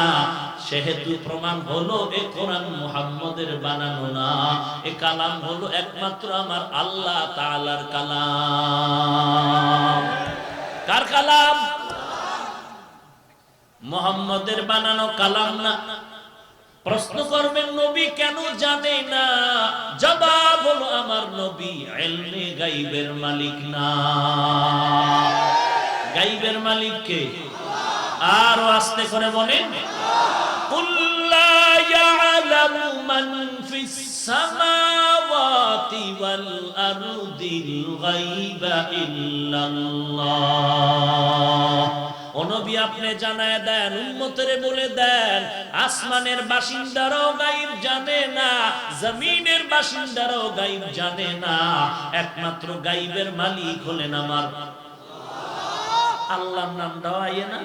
A: সেহেতু প্রমাণ হলো এ কোরআন মুহাম্মদের বানানো না, এ কালাম হলো একমাত্র আমার আল্লাহ তাআলার কালাম। কার কালাম? মুহাম্মদের বানানো কালাম না। প্রশ্ন করবেন নবী কেন জানে না? জবাব হলো আমার নবী ইলমে গায়বের মালিক না। গায়বের মালিক কে? আর আস্তে করে বলেন, কুল লা ইয়ালামু মান ফিস সামাওয়াতি ওয়াল আরদিল গায়বা ইল্লাল্লাহ। ও নবী আপনি জানায় দেন, উম্মতরে বলে দেন, আসমানের বাসিন্দারাও গায়ব জানে না, জমিনের বাসিন্দারাও গায়ব জানে না, একমাত্র গায়বের মালিক হলেন আমার আল্লাহর নাম দেওয়ায় না।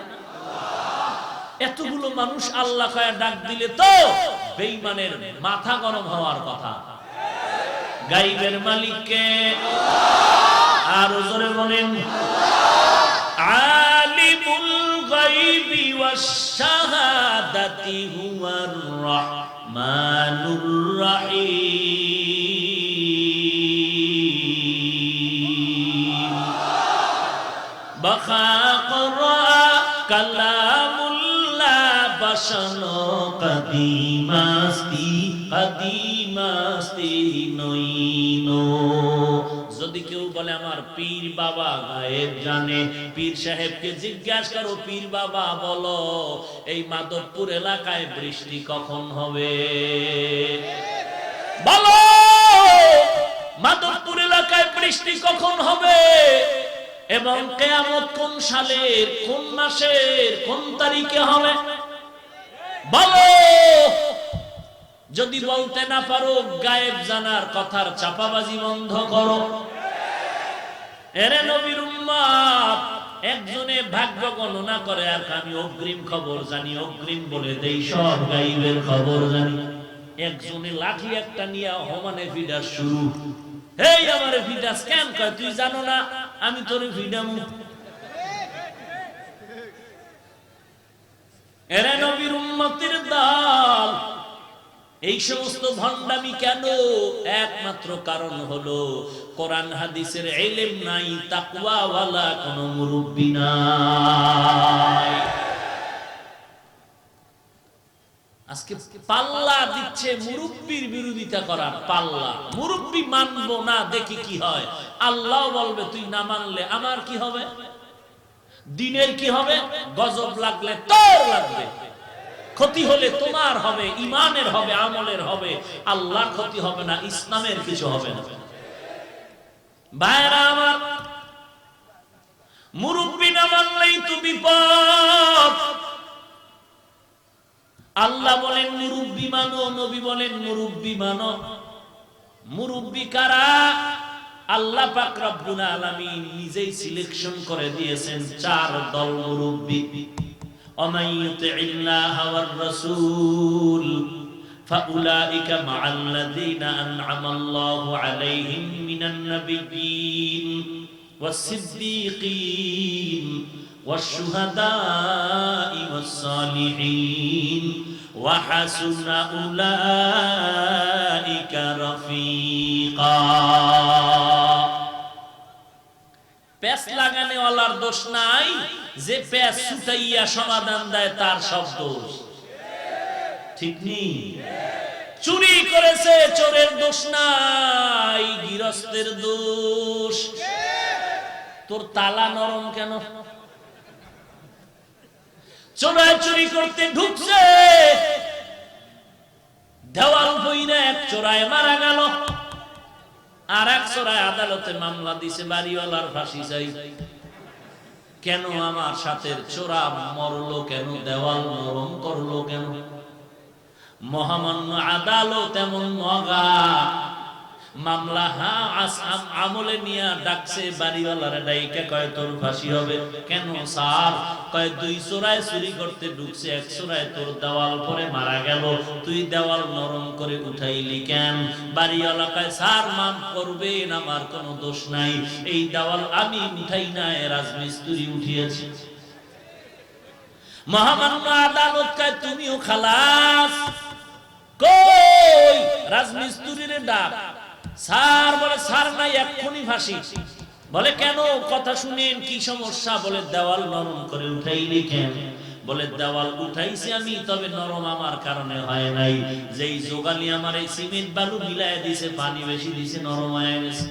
A: এতগুলো মানুষ আল্লাহ কয়ে ডাক দিলে তো বেঈমানের মাথা গরম হওয়ার কথা। গায়বের মালিক কে? আর জোরে বলেন, আলিমুল গায়বি ওয়াশ শাহাদাতি হুয়ার রাহমানুর রাহিম। বাখা করা কালামুল্লাহ বাসানো কদিমাস্তি কদিমাস্তি নইনো। যদি কেউ বলে আমার পীর বাবা গায়েব জানে, পীর সাহেবকে জিজ্ঞাসা করো, পীর বাবা বলো এই মাধবপুর এলাকায় বৃষ্টি কখন হবে? বলো মাধবপুর এলাকায় বৃষ্টি কখন হবে এবং কিয়ামত কোন সালের, কোন মাসের, কোন তারিখে হবে? বলো। যদি বলতে না পারো, গায়েব জানার কথার চাপাবাজি বন্ধ করো। এরে নবীর উম্মত, একজনে ভাগ্য গণনা করে আর আমি অগ্রিম খবর জানি, অগ্রিম বলে দেই, সব গায়েবের খবর জানি। একজনে লাঠি একটা নিয়ে হমানে ফিডাস শুরু, এই আমারে ফিডাস কেন কয়? তুই জানো না আমি তোরে ফিডামু। এরে নবীর উম্মতের দল, এই সমস্ত ভণ্ডামি কেন? একমাত্র কারণ হলো কোরআন হাদিসের ইলম নাই, তাকওয়া ওয়ালা কোন মুরব্বি নাই। আজকে পাল্লা দিচ্ছে মুরব্বির বিরোধিতা করার পাল্লা। মুরব্বি মানবো না, দেখি কি হয়। আল্লাহ বলবে তুই না মানলে আমার কি হবে? দিনের কি হবে? গজব লাগলে তোর লাগবে, ক্ষতি হলে তোমার হবে, ইমানের হবে, আমলের হবে, আল্লাহর ক্ষতি হবে না, ইসলামের কিছু হবে না। ভাইরা আমার, মুরব্বি না মানলেই তো বিপদ। আল্লাহ বলেন মুরব্বি মানো, নবী বলেন মুরব্বি মানো। মুরব্বি কারা? আল্লাহ পাক রব্বুল আলামিন নিজেই সিলেকশন করে দিয়েছেন চার দল মুরব্বি। ومن يطع الله والرسول فأولئك مع الذين أنعم الله عليهم من النبيين والصديقين والشهداء والصالحين وحسن أولئك رفيقا প্যাচ লাগানে ওয়ালার দোষ নাই, যে প্যাচ ছুটাইয়া সমাধান দেয় তার সব দোষ। ঠিক নেই? চুরি করেছে চোরের দোষ নাই, গৃহস্থের দোষ। তোর তালা নরম কেন? চোরাই চুরি করতে ঢুকছে, দেওয়াল বইনা এক চোরায় মারা গেল, আর এক চোরায় আদালতে মামলা দিছে, বাড়িওয়ালার ফাঁসি চাই। কেন আমার সাথে চোরা মরলো কেন? দেওয়াল নরম করলো কেন? মহামান্য আদালত এমন মগা, মামলা আমলে নিয়ে ডাকছে, বাড়িওয়ালার ডাইকা কয় তোর ফাঁসি হবে। কেন স্যার? কয় দুই চোরায় চুরি করতে ঢুকছে, এক চোরায় তোর দেওয়াল পরে মারা গেল, তুই দেওয়াল নরম করে উঠাইলি কেন? বাড়িওয়ালা কয় স্যার মাফ করবেন, আমার কোনো দোষ নাই, এই দেওয়াল আমি উঠাই নাই, রাজমিস্ত্রি উঠিয়েছি। মহামান্য আদালত কয় তুমিও খালাস। কই রাজমিস্ত্রির ডাক। স্যার বলে স্যার নাই, এক্ষুনি ফাঁসি। বলে কেন? কথা শুনেন, কি সমস্যা? বলে দেওয়াল নরম করে উঠাইলি কেন? বলে দেওয়াল উঠাইছি আমি, তবে নরম আমার কারণে হয় নাই, যেই যোগালি আমার এই সিমেন্ট বালু মিলাই দিছে, পানি বেশি দিছে, নরম হয়ে গেছে,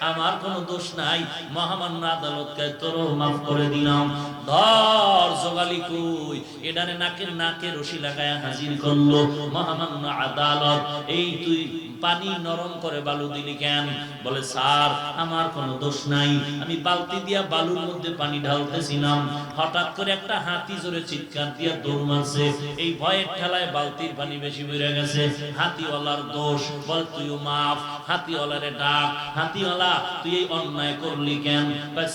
A: আমার কোনো দোষ নাই। মহামান্য আদালতকে তোর মাফ করে দিলাম। ধর যোগালি কই, এডারে নাকে রশি লাগায় হাজির করলো। মহামান্য আদালত, এই তুই পানি নরম করে বালু দিলি কেন? বলে স্যার আমার কোনো দোষ নাই, আমি বালতি দিয়া বালুর মধ্যে পানি ঢালতেছিলাম, হঠাৎ করে একটা হাতি জোরে চিৎকার দিয়া দৌড় মারছে, এই ভয়ের ঠেলায় বালতির পানি বেশি বেড়ে গেছে, হাতিওয়ালার দোষ। বল তুইও মাফ। হাতিওয়ালারে ডাক, হাতিওয়ালা তুই এই অন্যায় করলি কেন?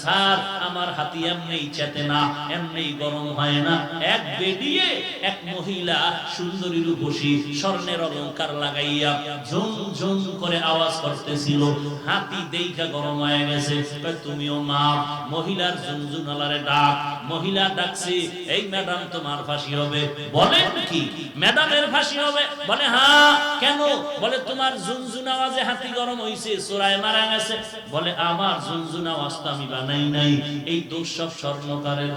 A: স্যার আমার হাতি এমনি চেতে না, এমনি গরম হয় না, এক বেডিয়ে এক মহিলা সুন্দরী রূপসী স্বর্ণের অলংকার লাগাইয়া ঝুম ঝুম করে আওয়াজ করতেছিল, হাতি দেখা গরম হয়ে গেছে। তুমিও মাপ। মহিলার ঝুনঝুনালারে ডাক, মহিলা ডাকছে, এই ম্যাডাম তোমার ফাঁসি হবে। বলেন কি ম্যাডামের ফাঁসি হবে? বলে হ্যাঁ। কেন? বলে তোমার ঝুনঝুন আওয়াজে হাতি গরম হইছে, চোরায় মারা গেছে। বলে আমার ঝুনঝুন আওয়াজ তো আমি বানাই নাই, এই দোষ সব স্বর্ণকারের।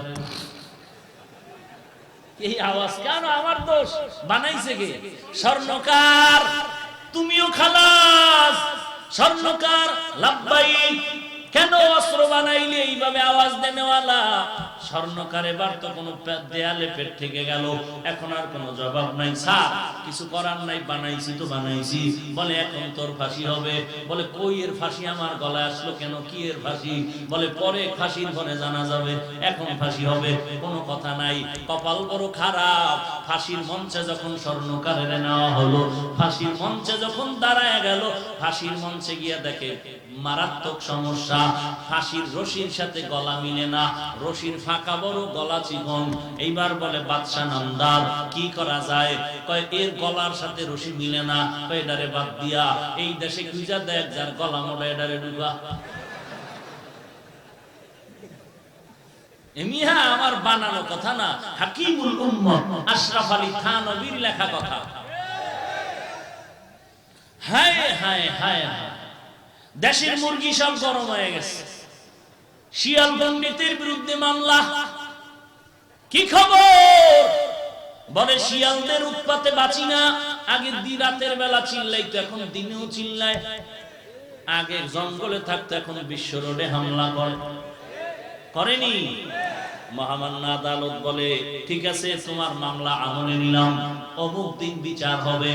A: এই আওয়াজ কেন আমার দোষ? বানাইছে কে? স্বর্ণকার। তুমিও খালাস। স্বর্ণকার লাব্বাইক। কেন অস্ত্র বানাইলে এইভাবে আওয়াজ দেনেওয়ালা? স্বর্ণকার এবার তো কোনো দেয়ালে পেট থেকে গেল, এখন আর কোনো জবাব নাই। স্যার কিছু করার নাই, বানাইছি তো বানাইছি। বলে এখন তোর ফাঁসি হবে। বলে কই এর ফাঁসি আমার গলায় আসলো কেন? কি এর ফাঁসি? বলে পরে ফাঁসির পরে জানা যাবে, এখন ফাঁসি হবে। কোনো কথা নাই। কপাল বড় খারাপ, ফাঁসির মঞ্চে যখন স্বর্ণকারের নেওয়া হলো, ফাঁসির মঞ্চে যখন দাঁড়ায় গেল, ফাঁসির মঞ্চে গিয়া দেখে মারাত্মক সমস্যা, ফাঁসির রশির সাথে গলা মিলে না, রশির ফাঁকা বড়, গলা চিকন। এইবার বলে বাদশা নামদার কি করা যায়? কয় এর গলার সাথে রশি মিলে না, কয় এডারে বাদ দিয়া এই দেশে খুঁজা দেখ যার গলা মোটা, এডারে ডুবা। এমিহা আমার বানানো কথা না, হাকিমুল উম্মত আশরাফ আলী থানভীর লেখা কথা। হায় হায় হায় হায়, দেশের মুরগি সব গরম হয়ে গেছে। শিয়াল পণ্ডিতের বিরুদ্ধে মামলা। কি খবর? বলে শিয়ালদের উৎপাতে বাঁচি না। আগে রাতের বেলা চিল্লাইতো, এখন দিনেও চিল্লায়। আগে জঙ্গলে থাকতো, এখন বিশ্ব রোডে হামলা করেনি। মহামান্য আদালত বলে ঠিক আছে, তোমার মামলা আমলে নিলাম, অমুক দিন বিচার হবে।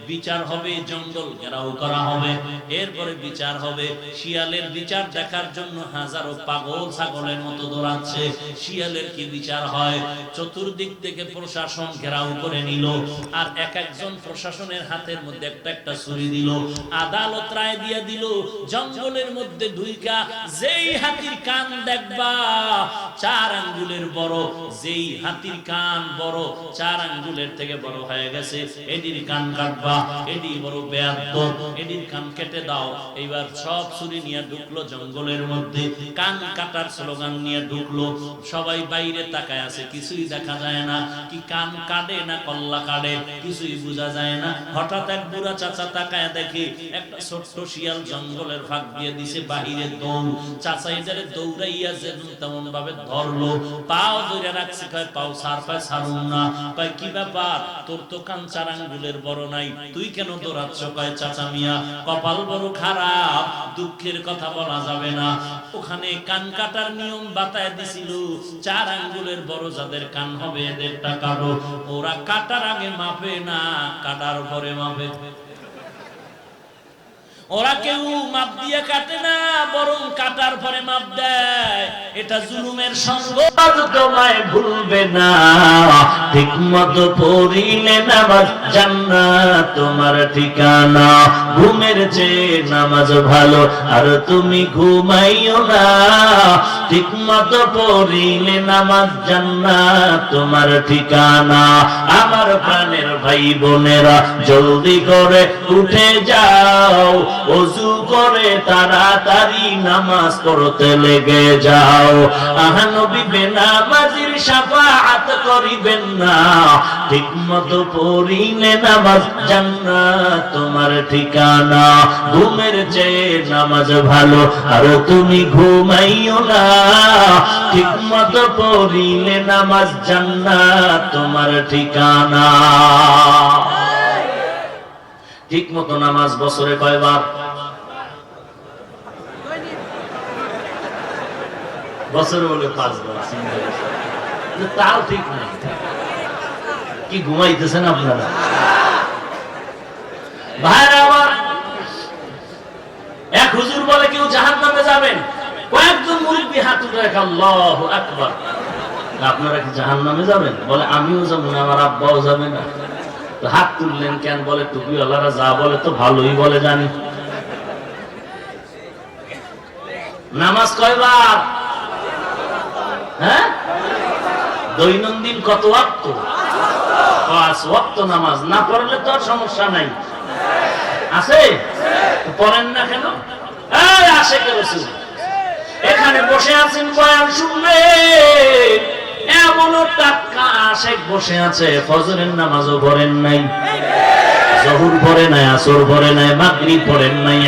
A: বিচার হবে, জঙ্গল ঘেরাও করা হবে, এরপরে বিচার হবে। শিয়ালের বিচার দেখার জন্য হাজারো পাগল ছাগলের মতো দৌড়াচ্ছে। শিয়ালের কি বিচার হয়? চতুর্দিক থেকে প্রশাসন ঘেরাও করে নিল, আর এক একজন প্রশাসনের হাতের মধ্যে একটা একটা ছুরি দিল। আদালত রায় দিয়ে দিল, জঙ্গলের মধ্যে ঢুইকা যেই হাতির কান দেখবা, 4 আঙ্গুল আঙ্গুলের বড়, যেই হাতির কান বড় 4 আঙ্গুলের থেকে বড় হয়ে গেছে, এটির কান কাটবা, এটি বড় বেয়াদব, এটির কান কেটে দাও। এইবার সব ছুরি নিয়ে ঢুকলো জঙ্গলের মধ্যে, কান কাটার স্লোগান নিয়ে ঢুকলো। সবাই বাইরে তাকায় আছে, কিছুই দেখা যায় না, কি কান কাটে না কল্লা কাটে কিছুই বোঝা যায় না। হঠাৎ এক বুড়া চাচা তাকায় দেখে একটা ছোট্ট শিয়াল জঙ্গলের ফাঁক দিয়ে দিছে বাহিরে দৌড়। চাচা এটারে দৌড়াইয়া তেমন ভাবে ধরলো, পাও ধরে রাখছে, কয় পাও সার পায় ছাড়ুন না। কয় কি ব্যাপার, তোর তো কান 4 আঙ্গুলের বড় নাই, তুই কেন দৌড়াচ্ছ? কয় চাচা মিয়া কপাল বড় খারাপ, দুঃখের কথা বলা যাবে না। ওখানে কান কাটার নিয়ম বাতায় দিছিল, 4 আঙ্গুলের বড় যাদের কান হবে এদেরটা কাটো। ওরা কাটার আগে মাপে না, কাটার পরে মাপে। ওরা কেউ মাপ দিয়ে কাটে না, বরং কাটার পরে মাপ দেয়। এটা জুলুমের সঙ্গ। তোমায় ভুলবে না, ঠিক মতো পড়িলে নামাজ জান্নাত তোমার ঠিকানা। ঘুমের চেয়ে নামাজ ভালো, আর তুমি ঘুমাইও না, ঠিক মতো পড়িলে নামাজ জান্নাত তোমার ঠিকানা। আমার প্রাণের ভাই বোনেরা জলদি করে উঠে যাও, ওযু করে তাড়াতাড়ি নামাজ পড়তে লেগে যাও। নবী বেনামাজির শাফাআত করিবেন না, ঠিকমতো পড়িলে নামাজ জান্নাত তোমার ঠিকানা। ঘুমের চেয়ে নামাজ ভালো, আর তুমি ঘুমাইও না, ঠিকমতো পড়িলে নামাজ জান্নাত তোমার ঠিকানা। ঠিক মতো নামাজ বছরে কয়বার? বছরে বলে 5 বার। তাও ঠিক নাই। কি ঘুমাইতেছেন আপনারা? ভাইরা আমার, এক হুজুর বলে কেউ জাহান্নামে যাবেন, কয়েকজন মুরিদ হাত উঠে আল্লাহু আকবার। আপনারা কি জাহান্নামে যাবেন? বলে আমিও যাব না, আমার আব্বাও যাবে না। হাত তুললেন কেন? বলে টুপিওয়ালারা যা বলে তো ভালোই বলে জানি। নামাজ কয়বার? হ্যাঁ, দৈনন্দিন কত ওয়াক্ত? 5 ওয়াক্ত নামাজ। না পড়লে তো আর সমস্যা নাই, আছে? পড়েন না কেন? এই আশিকে রাসূল এখানে বসে আছেন, বয়ান শুনবেন, এমন টাটকা আশিক বসে আছে, ফজরের নামাজও পড়েন নাই, যোহর পড়ে নাই, আসর পড়ে নাই, মাগরিব পড়েন নাই,